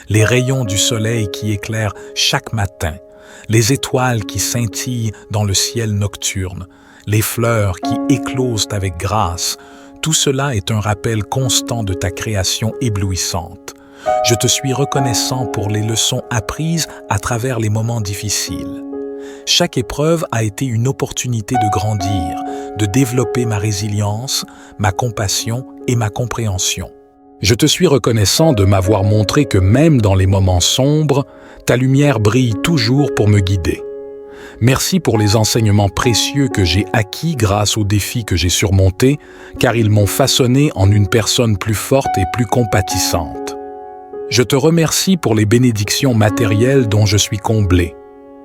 Speaker 1: les rayons du soleil qui éclairent chaque matin, les étoiles qui scintillent dans le ciel nocturne, les fleurs qui éclosent avec grâce. Tout cela est un rappel constant de ta création éblouissante. Je te suis reconnaissant pour les leçons apprises à travers les moments difficiles. Chaque épreuve a été une opportunité de grandir, de développer ma résilience, ma compassion et ma compréhension. Je te suis reconnaissant de m'avoir montré que même dans les moments sombres, ta lumière brille toujours pour me guider. Merci pour les enseignements précieux que j'ai acquis grâce aux défis que j'ai surmontés, car ils m'ont façonné en une personne plus forte et plus compatissante. Je te remercie pour les bénédictions matérielles dont je suis comblé.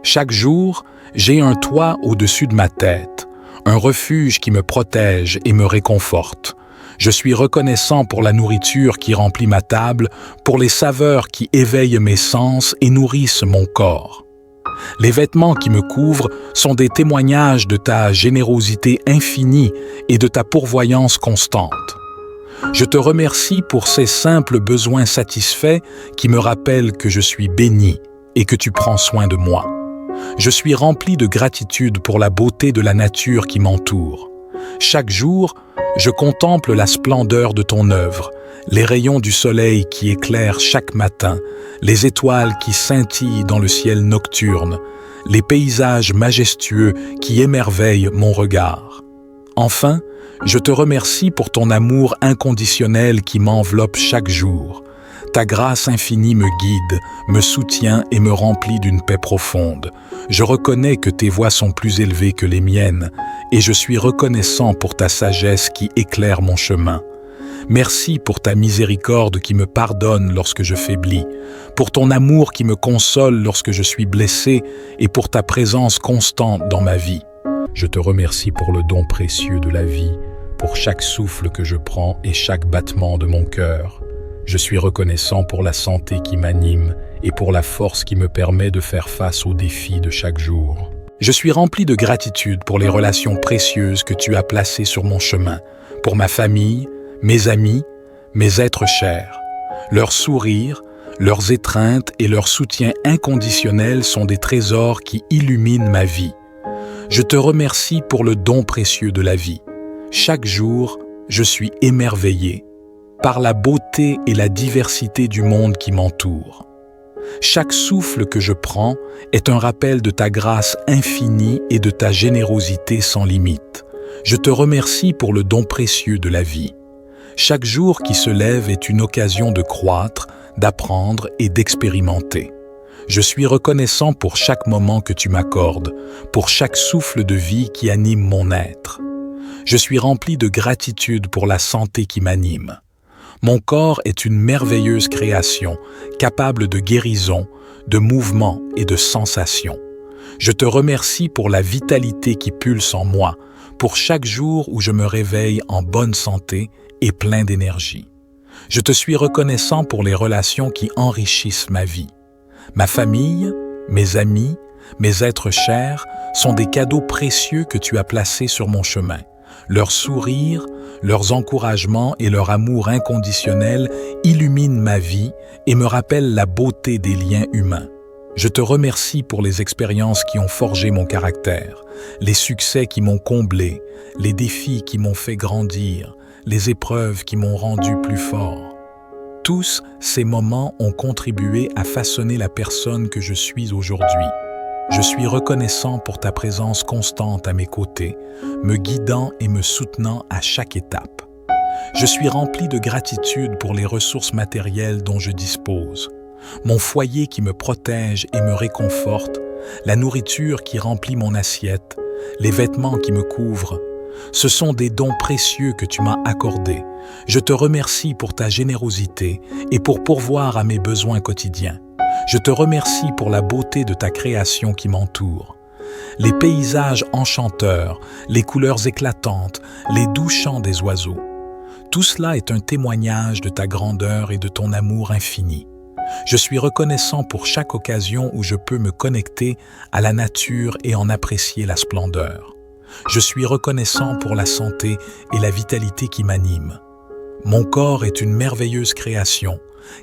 Speaker 1: Chaque jour, j'ai un toit au-dessus de ma tête, un refuge qui me protège et me réconforte. Je suis reconnaissant pour la nourriture qui remplit ma table, pour les saveurs qui éveillent mes sens et nourrissent mon corps. Les vêtements qui me couvrent sont des témoignages de ta générosité infinie et de ta pourvoyance constante. Je te remercie pour ces simples besoins satisfaits qui me rappellent que je suis béni et que tu prends soin de moi. Je suis rempli de gratitude pour la beauté de la nature qui m'entoure. Chaque jour, je contemple la splendeur de ton œuvre, les rayons du soleil qui éclairent chaque matin, les étoiles qui scintillent dans le ciel nocturne, les paysages majestueux qui émerveillent mon regard. Enfin, je te remercie pour ton amour inconditionnel qui m'enveloppe chaque jour. Ta grâce infinie me guide, me soutient et me remplit d'une paix profonde. Je reconnais que tes voies sont plus élevées que les miennes et je suis reconnaissant pour ta sagesse qui éclaire mon chemin. Merci pour ta miséricorde qui me pardonne lorsque je faiblis, pour ton amour qui me console lorsque je suis blessé et pour ta présence constante dans ma vie. Je te remercie pour le don précieux de la vie, pour chaque souffle que je prends et chaque battement de mon cœur. Je suis reconnaissant pour la santé qui m'anime et pour la force qui me permet de faire face aux défis de chaque jour. Je suis rempli de gratitude pour les relations précieuses que tu as placées sur mon chemin, pour ma famille, mes amis, mes êtres chers. Leurs sourires, leurs étreintes et leur soutien inconditionnel sont des trésors qui illuminent ma vie. Je te remercie pour le don précieux de la vie. Chaque jour, je suis émerveillé par la beauté et la diversité du monde qui m'entoure. Chaque souffle que je prends est un rappel de ta grâce infinie et de ta générosité sans limite. Je te remercie pour le don précieux de la vie. Chaque jour qui se lève est une occasion de croître, d'apprendre et d'expérimenter. Je suis reconnaissant pour chaque moment que tu m'accordes, pour chaque souffle de vie qui anime mon être. Je suis rempli de gratitude pour la santé qui m'anime. Mon corps est une merveilleuse création, capable de guérison, de mouvement et de sensation. Je te remercie pour la vitalité qui pulse en moi, pour chaque jour où je me réveille en bonne santé et plein d'énergie. Je te suis reconnaissant pour les relations qui enrichissent ma vie. Ma famille, mes amis, mes êtres chers sont des cadeaux précieux que tu as placés sur mon chemin. Leurs sourires, leurs encouragements et leur amour inconditionnel illuminent ma vie et me rappellent la beauté des liens humains. Je te remercie pour les expériences qui ont forgé mon caractère, les succès qui m'ont comblé, les défis qui m'ont fait grandir, les épreuves qui m'ont rendu plus fort. Tous ces moments ont contribué à façonner la personne que je suis aujourd'hui. Je suis reconnaissant pour ta présence constante à mes côtés, me guidant et me soutenant à chaque étape. Je suis rempli de gratitude pour les ressources matérielles dont je dispose, mon foyer qui me protège et me réconforte, la nourriture qui remplit mon assiette, les vêtements qui me couvrent. Ce sont des dons précieux que tu m'as accordés. Je te remercie pour ta générosité et pour pourvoir à mes besoins quotidiens. Je te remercie pour la beauté de ta création qui m'entoure. Les paysages enchanteurs, les couleurs éclatantes, les doux chants des oiseaux. Tout cela est un témoignage de ta grandeur et de ton amour infini. Je suis reconnaissant pour chaque occasion où je peux me connecter à la nature et en apprécier la splendeur. Je suis reconnaissant pour la santé et la vitalité qui m'animent. Mon corps est une merveilleuse création,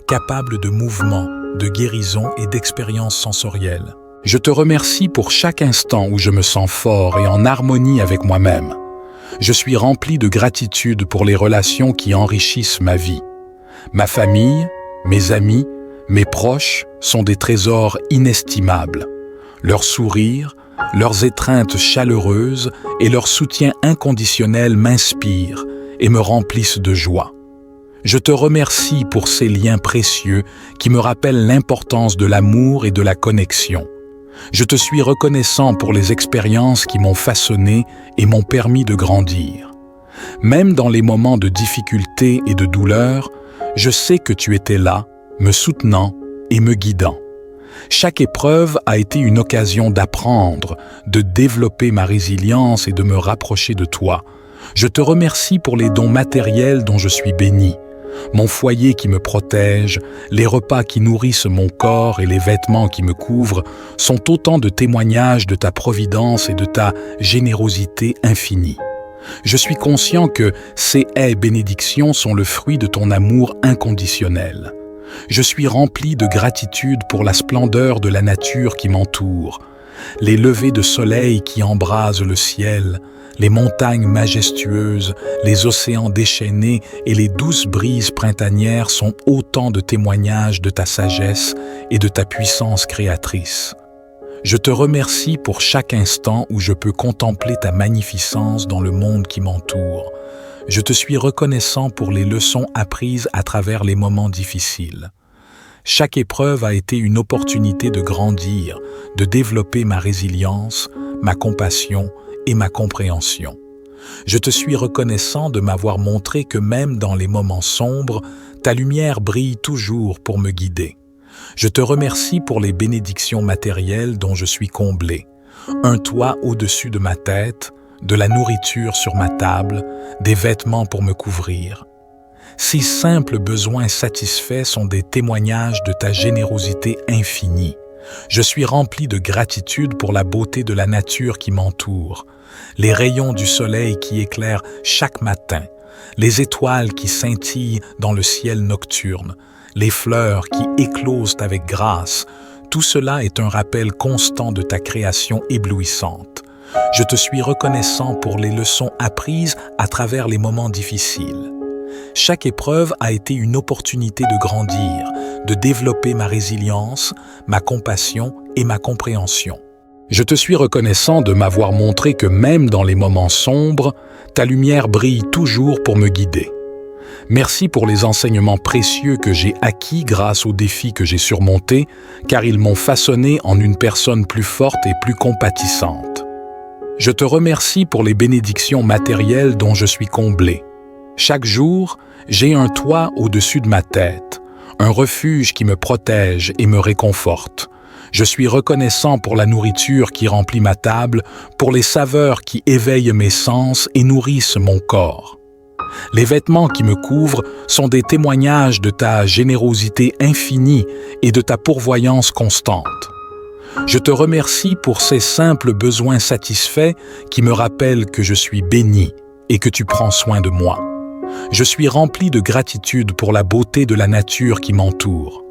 Speaker 1: capable de mouvement, de guérison et d'expériences sensorielles. Je te remercie pour chaque instant où je me sens fort et en harmonie avec moi-même. Je suis rempli de gratitude pour les relations qui enrichissent ma vie. Ma famille, mes amis, mes proches sont des trésors inestimables. Leurs sourires, leurs étreintes chaleureuses et leur soutien inconditionnel m'inspirent et me remplissent de joie. Je te remercie pour ces liens précieux qui me rappellent l'importance de l'amour et de la connexion. Je te suis reconnaissant pour les expériences qui m'ont façonné et m'ont permis de grandir. Même dans les moments de difficulté et de douleur, je sais que tu étais là, me soutenant et me guidant. Chaque épreuve a été une occasion d'apprendre, de développer ma résilience et de me rapprocher de toi. Je te remercie pour les dons matériels dont je suis béni. Mon foyer qui me protège, les repas qui nourrissent mon corps et les vêtements qui me couvrent sont autant de témoignages de ta providence et de ta générosité infinie. Je suis conscient que ces haies bénédictions sont le fruit de ton amour inconditionnel. Je suis rempli de gratitude pour la splendeur de la nature qui m'entoure, les levées de soleil qui embrasent le ciel, les montagnes majestueuses, les océans déchaînés et les douces brises printanières sont autant de témoignages de ta sagesse et de ta puissance créatrice. Je te remercie pour chaque instant où je peux contempler ta magnificence dans le monde qui m'entoure. Je te suis reconnaissant pour les leçons apprises à travers les moments difficiles. Chaque épreuve a été une opportunité de grandir, de développer ma résilience, ma compassion et ma compréhension. Je te suis reconnaissant de m'avoir montré que même dans les moments sombres, ta lumière brille toujours pour me guider. Je te remercie pour les bénédictions matérielles dont je suis comblé. Un toit au-dessus de ma tête, de la nourriture sur ma table, des vêtements pour me couvrir. Ces simples besoins satisfaits sont des témoignages de ta générosité infinie. Je suis rempli de gratitude pour la beauté de la nature qui m'entoure, les rayons du soleil qui éclairent chaque matin, les étoiles qui scintillent dans le ciel nocturne, les fleurs qui éclosent avec grâce. Tout cela est un rappel constant de ta création éblouissante. Je te suis reconnaissant pour les leçons apprises à travers les moments difficiles. Chaque épreuve a été une opportunité de grandir, de développer ma résilience, ma compassion et ma compréhension. Je te suis reconnaissant de m'avoir montré que même dans les moments sombres, ta lumière brille toujours pour me guider. Merci pour les enseignements précieux que j'ai acquis grâce aux défis que j'ai surmontés, car ils m'ont façonné en une personne plus forte et plus compatissante. Je te remercie pour les bénédictions matérielles dont je suis comblé. Chaque jour, j'ai un toit au-dessus de ma tête, un refuge qui me protège et me réconforte. Je suis reconnaissant pour la nourriture qui remplit ma table, pour les saveurs qui éveillent mes sens et nourrissent mon corps. Les vêtements qui me couvrent sont des témoignages de ta générosité infinie et de ta pourvoyance constante. Je te remercie pour ces simples besoins satisfaits qui me rappellent que je suis béni et que tu prends soin de moi. Je suis rempli de gratitude pour la beauté de la nature qui m'entoure.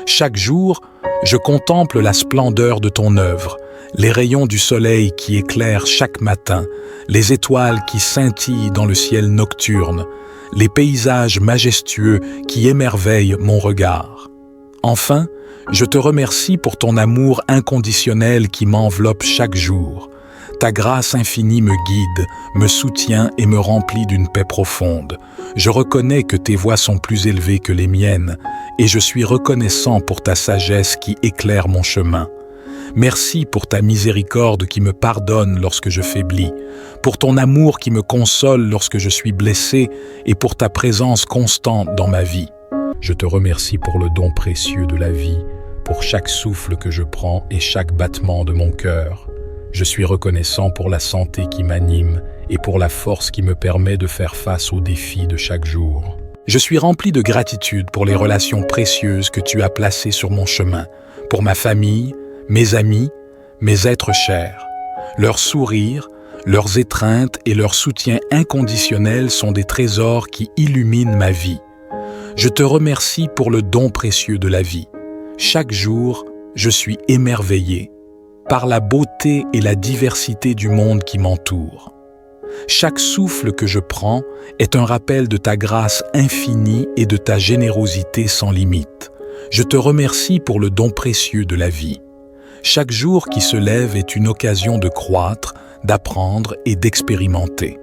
Speaker 1: Chaque jour, je contemple la splendeur de ton œuvre, les rayons du soleil qui éclairent chaque matin, les étoiles qui scintillent dans le ciel nocturne, les paysages majestueux qui émerveillent mon regard. Enfin, je te remercie pour ton amour inconditionnel qui m'enveloppe chaque jour. Ta grâce infinie me guide, me soutient et me remplit d'une paix profonde. Je reconnais que tes voies sont plus élevées que les miennes et je suis reconnaissant pour ta sagesse qui éclaire mon chemin. Merci pour ta miséricorde qui me pardonne lorsque je faiblis, pour ton amour qui me console lorsque je suis blessé et pour ta présence constante dans ma vie. Je te remercie pour le don précieux de la vie, pour chaque souffle que je prends et chaque battement de mon cœur. Je suis reconnaissant pour la santé qui m'anime et pour la force qui me permet de faire face aux défis de chaque jour. Je suis rempli de gratitude pour les relations précieuses que tu as placées sur mon chemin, pour ma famille, mes amis, mes êtres chers. Leurs sourires, leurs étreintes et leur soutien inconditionnel sont des trésors qui illuminent ma vie. Je te remercie pour le don précieux de la vie. Chaque jour, je suis émerveillé par la beauté et la diversité du monde qui m'entoure. Chaque souffle que je prends est un rappel de ta grâce infinie et de ta générosité sans limite. Je te remercie pour le don précieux de la vie. Chaque jour qui se lève est une occasion de croître, d'apprendre et d'expérimenter.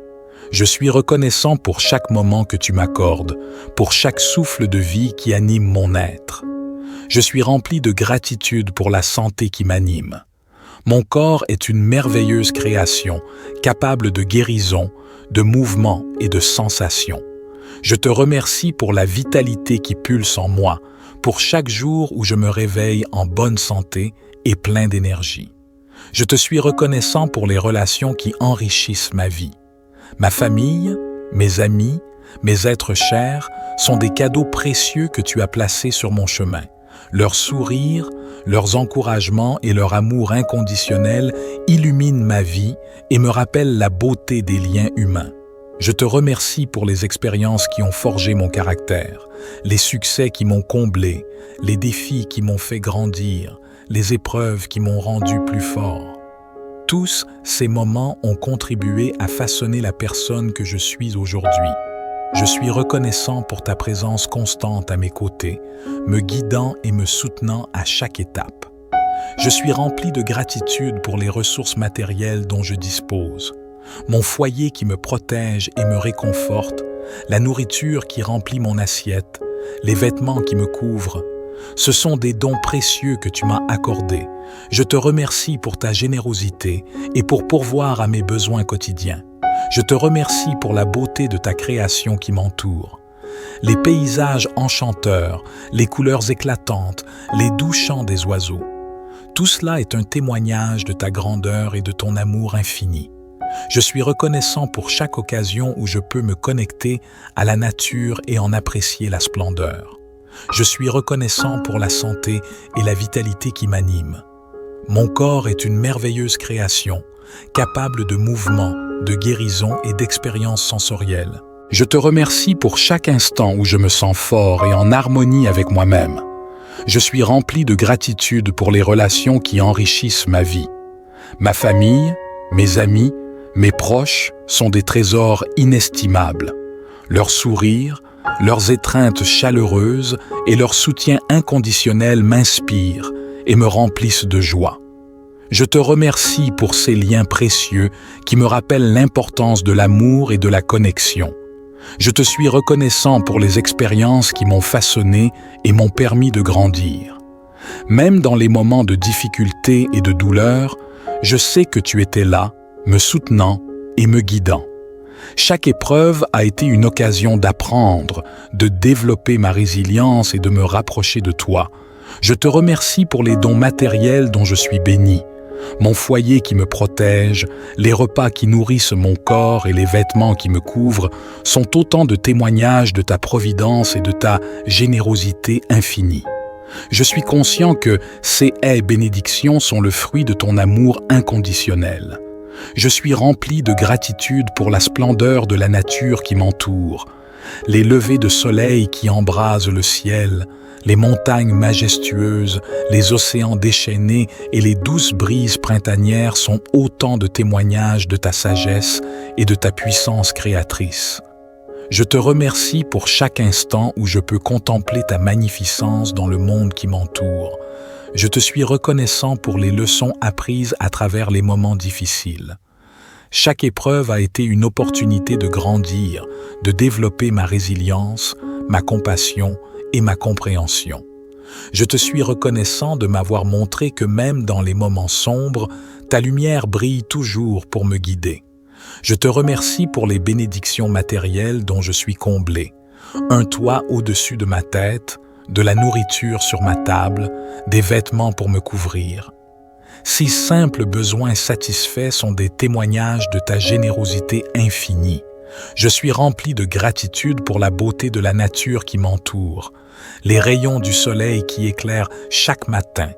Speaker 1: Je suis reconnaissant pour chaque moment que tu m'accordes, pour chaque souffle de vie qui anime mon être. Je suis rempli de gratitude pour la santé qui m'anime. Mon corps est une merveilleuse création, capable de guérison, de mouvement et de sensation. Je te remercie pour la vitalité qui pulse en moi, pour chaque jour où je me réveille en bonne santé et plein d'énergie. Je te suis reconnaissant pour les relations qui enrichissent ma vie. Ma famille, mes amis, mes êtres chers sont des cadeaux précieux que tu as placés sur mon chemin. Leurs sourires, leurs encouragements et leur amour inconditionnel illuminent ma vie et me rappellent la beauté des liens humains. Je te remercie pour les expériences qui ont forgé mon caractère, les succès qui m'ont comblé, les défis qui m'ont fait grandir, les épreuves qui m'ont rendu plus fort. Tous ces moments ont contribué à façonner la personne que je suis aujourd'hui. Je suis reconnaissant pour ta présence constante à mes côtés, me guidant et me soutenant à chaque étape. Je suis rempli de gratitude pour les ressources matérielles dont je dispose. Mon foyer qui me protège et me réconforte, la nourriture qui remplit mon assiette, les vêtements qui me couvrent. Ce sont des dons précieux que tu m'as accordés. Je te remercie pour ta générosité et pour pourvoir à mes besoins quotidiens. Je te remercie pour la beauté de ta création qui m'entoure. Les paysages enchanteurs, les couleurs éclatantes, les doux chants des oiseaux. Tout cela est un témoignage de ta grandeur et de ton amour infini. Je suis reconnaissant pour chaque occasion où je peux me connecter à la nature et en apprécier la splendeur. Je suis reconnaissant pour la santé et la vitalité qui m'animent. Mon corps est une merveilleuse création, capable de mouvement, de guérison et d'expériences sensorielles. Je te remercie pour chaque instant où je me sens fort et en harmonie avec moi-même. Je suis rempli de gratitude pour les relations qui enrichissent ma vie. Ma famille, mes amis, mes proches sont des trésors inestimables. Leurs sourires, leurs étreintes chaleureuses et leur soutien inconditionnel m'inspirent et me remplissent de joie. Je te remercie pour ces liens précieux qui me rappellent l'importance de l'amour et de la connexion. Je te suis reconnaissant pour les expériences qui m'ont façonné et m'ont permis de grandir. Même dans les moments de difficulté et de douleur, je sais que tu étais là, me soutenant et me guidant. Chaque épreuve a été une occasion d'apprendre, de développer ma résilience et de me rapprocher de toi. Je te remercie pour les dons matériels dont je suis béni. Mon foyer qui me protège, les repas qui nourrissent mon corps et les vêtements qui me couvrent sont autant de témoignages de ta providence et de ta générosité infinie. Je suis conscient que ces bénédictions sont le fruit de ton amour inconditionnel. Je suis rempli de gratitude pour la splendeur de la nature qui m'entoure, les levées de soleil qui embrasent le ciel, les montagnes majestueuses, les océans déchaînés et les douces brises printanières sont autant de témoignages de ta sagesse et de ta puissance créatrice. Je te remercie pour chaque instant où je peux contempler ta magnificence dans le monde qui m'entoure. Je te suis reconnaissant pour les leçons apprises à travers les moments difficiles. Chaque épreuve a été une opportunité de grandir, de développer ma résilience, ma compassion et ma compréhension. Je te suis reconnaissant de m'avoir montré que même dans les moments sombres, ta lumière brille toujours pour me guider. Je te remercie pour les bénédictions matérielles dont je suis comblé. Un toit au-dessus de ma tête, de la nourriture sur ma table, des vêtements pour me couvrir. Ces simples besoins satisfaits sont des témoignages de ta générosité infinie. Je suis rempli de gratitude pour la beauté de la nature qui m'entoure, les rayons du soleil qui éclairent chaque matin,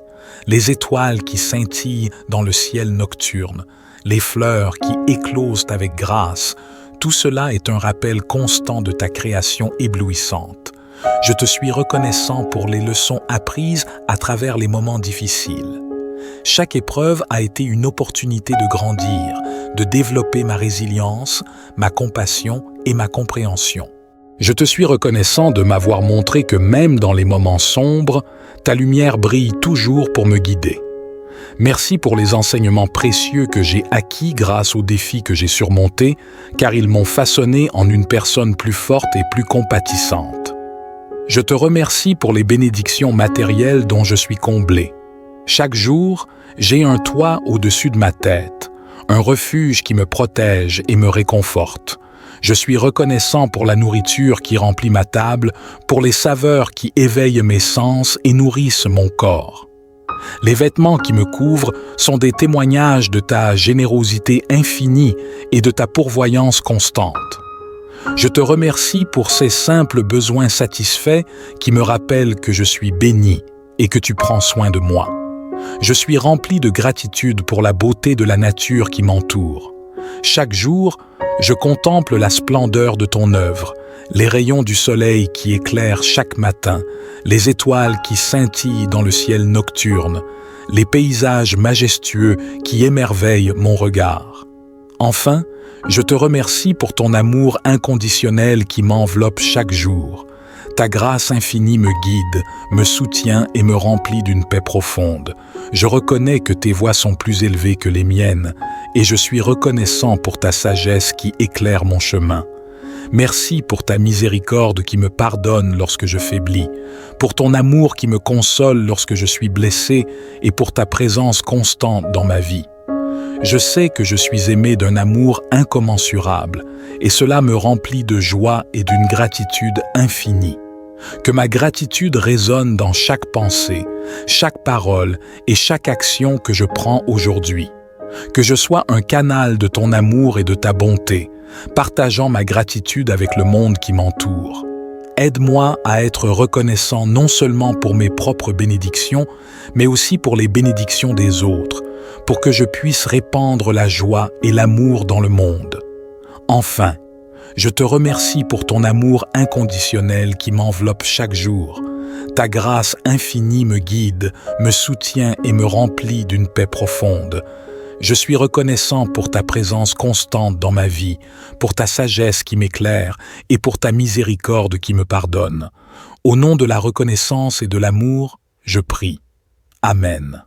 Speaker 1: les étoiles qui scintillent dans le ciel nocturne, les fleurs qui éclosent avec grâce. Tout cela est un rappel constant de ta création éblouissante. Je te suis reconnaissant pour les leçons apprises à travers les moments difficiles. Chaque épreuve a été une opportunité de grandir, de développer ma résilience, ma compassion et ma compréhension. Je te suis reconnaissant de m'avoir montré que même dans les moments sombres, ta lumière brille toujours pour me guider. Merci pour les enseignements précieux que j'ai acquis grâce aux défis que j'ai surmontés, car ils m'ont façonné en une personne plus forte et plus compatissante. Je te remercie pour les bénédictions matérielles dont je suis comblé. Chaque jour, j'ai un toit au-dessus de ma tête, un refuge qui me protège et me réconforte. Je suis reconnaissant pour la nourriture qui remplit ma table, pour les saveurs qui éveillent mes sens et nourrissent mon corps. Les vêtements qui me couvrent sont des témoignages de ta générosité infinie et de ta pourvoyance constante. Je te remercie pour ces simples besoins satisfaits qui me rappellent que je suis béni et que tu prends soin de moi. Je suis rempli de gratitude pour la beauté de la nature qui m'entoure. Chaque jour, je contemple la splendeur de ton œuvre, les rayons du soleil qui éclairent chaque matin, les étoiles qui scintillent dans le ciel nocturne, les paysages majestueux qui émerveillent mon regard. Enfin, je te remercie pour ton amour inconditionnel qui m'enveloppe chaque jour. Ta grâce infinie me guide, me soutient et me remplit d'une paix profonde. Je reconnais que tes voies sont plus élevées que les miennes et je suis reconnaissant pour ta sagesse qui éclaire mon chemin. Merci pour ta miséricorde qui me pardonne lorsque je faiblis, pour ton amour qui me console lorsque je suis blessé et pour ta présence constante dans ma vie. Je sais que je suis aimé d'un amour incommensurable et cela me remplit de joie et d'une gratitude infinie. Que ma gratitude résonne dans chaque pensée, chaque parole et chaque action que je prends aujourd'hui. Que je sois un canal de ton amour et de ta bonté, partageant ma gratitude avec le monde qui m'entoure. Aide-moi à être reconnaissant non seulement pour mes propres bénédictions, mais aussi pour les bénédictions des autres, pour que je puisse répandre la joie et l'amour dans le monde. Enfin, je te remercie pour ton amour inconditionnel qui m'enveloppe chaque jour. Ta grâce infinie me guide, me soutient et me remplit d'une paix profonde. Je suis reconnaissant pour ta présence constante dans ma vie, pour ta sagesse qui m'éclaire et pour ta miséricorde qui me pardonne. Au nom de la reconnaissance et de l'amour, je prie. Amen.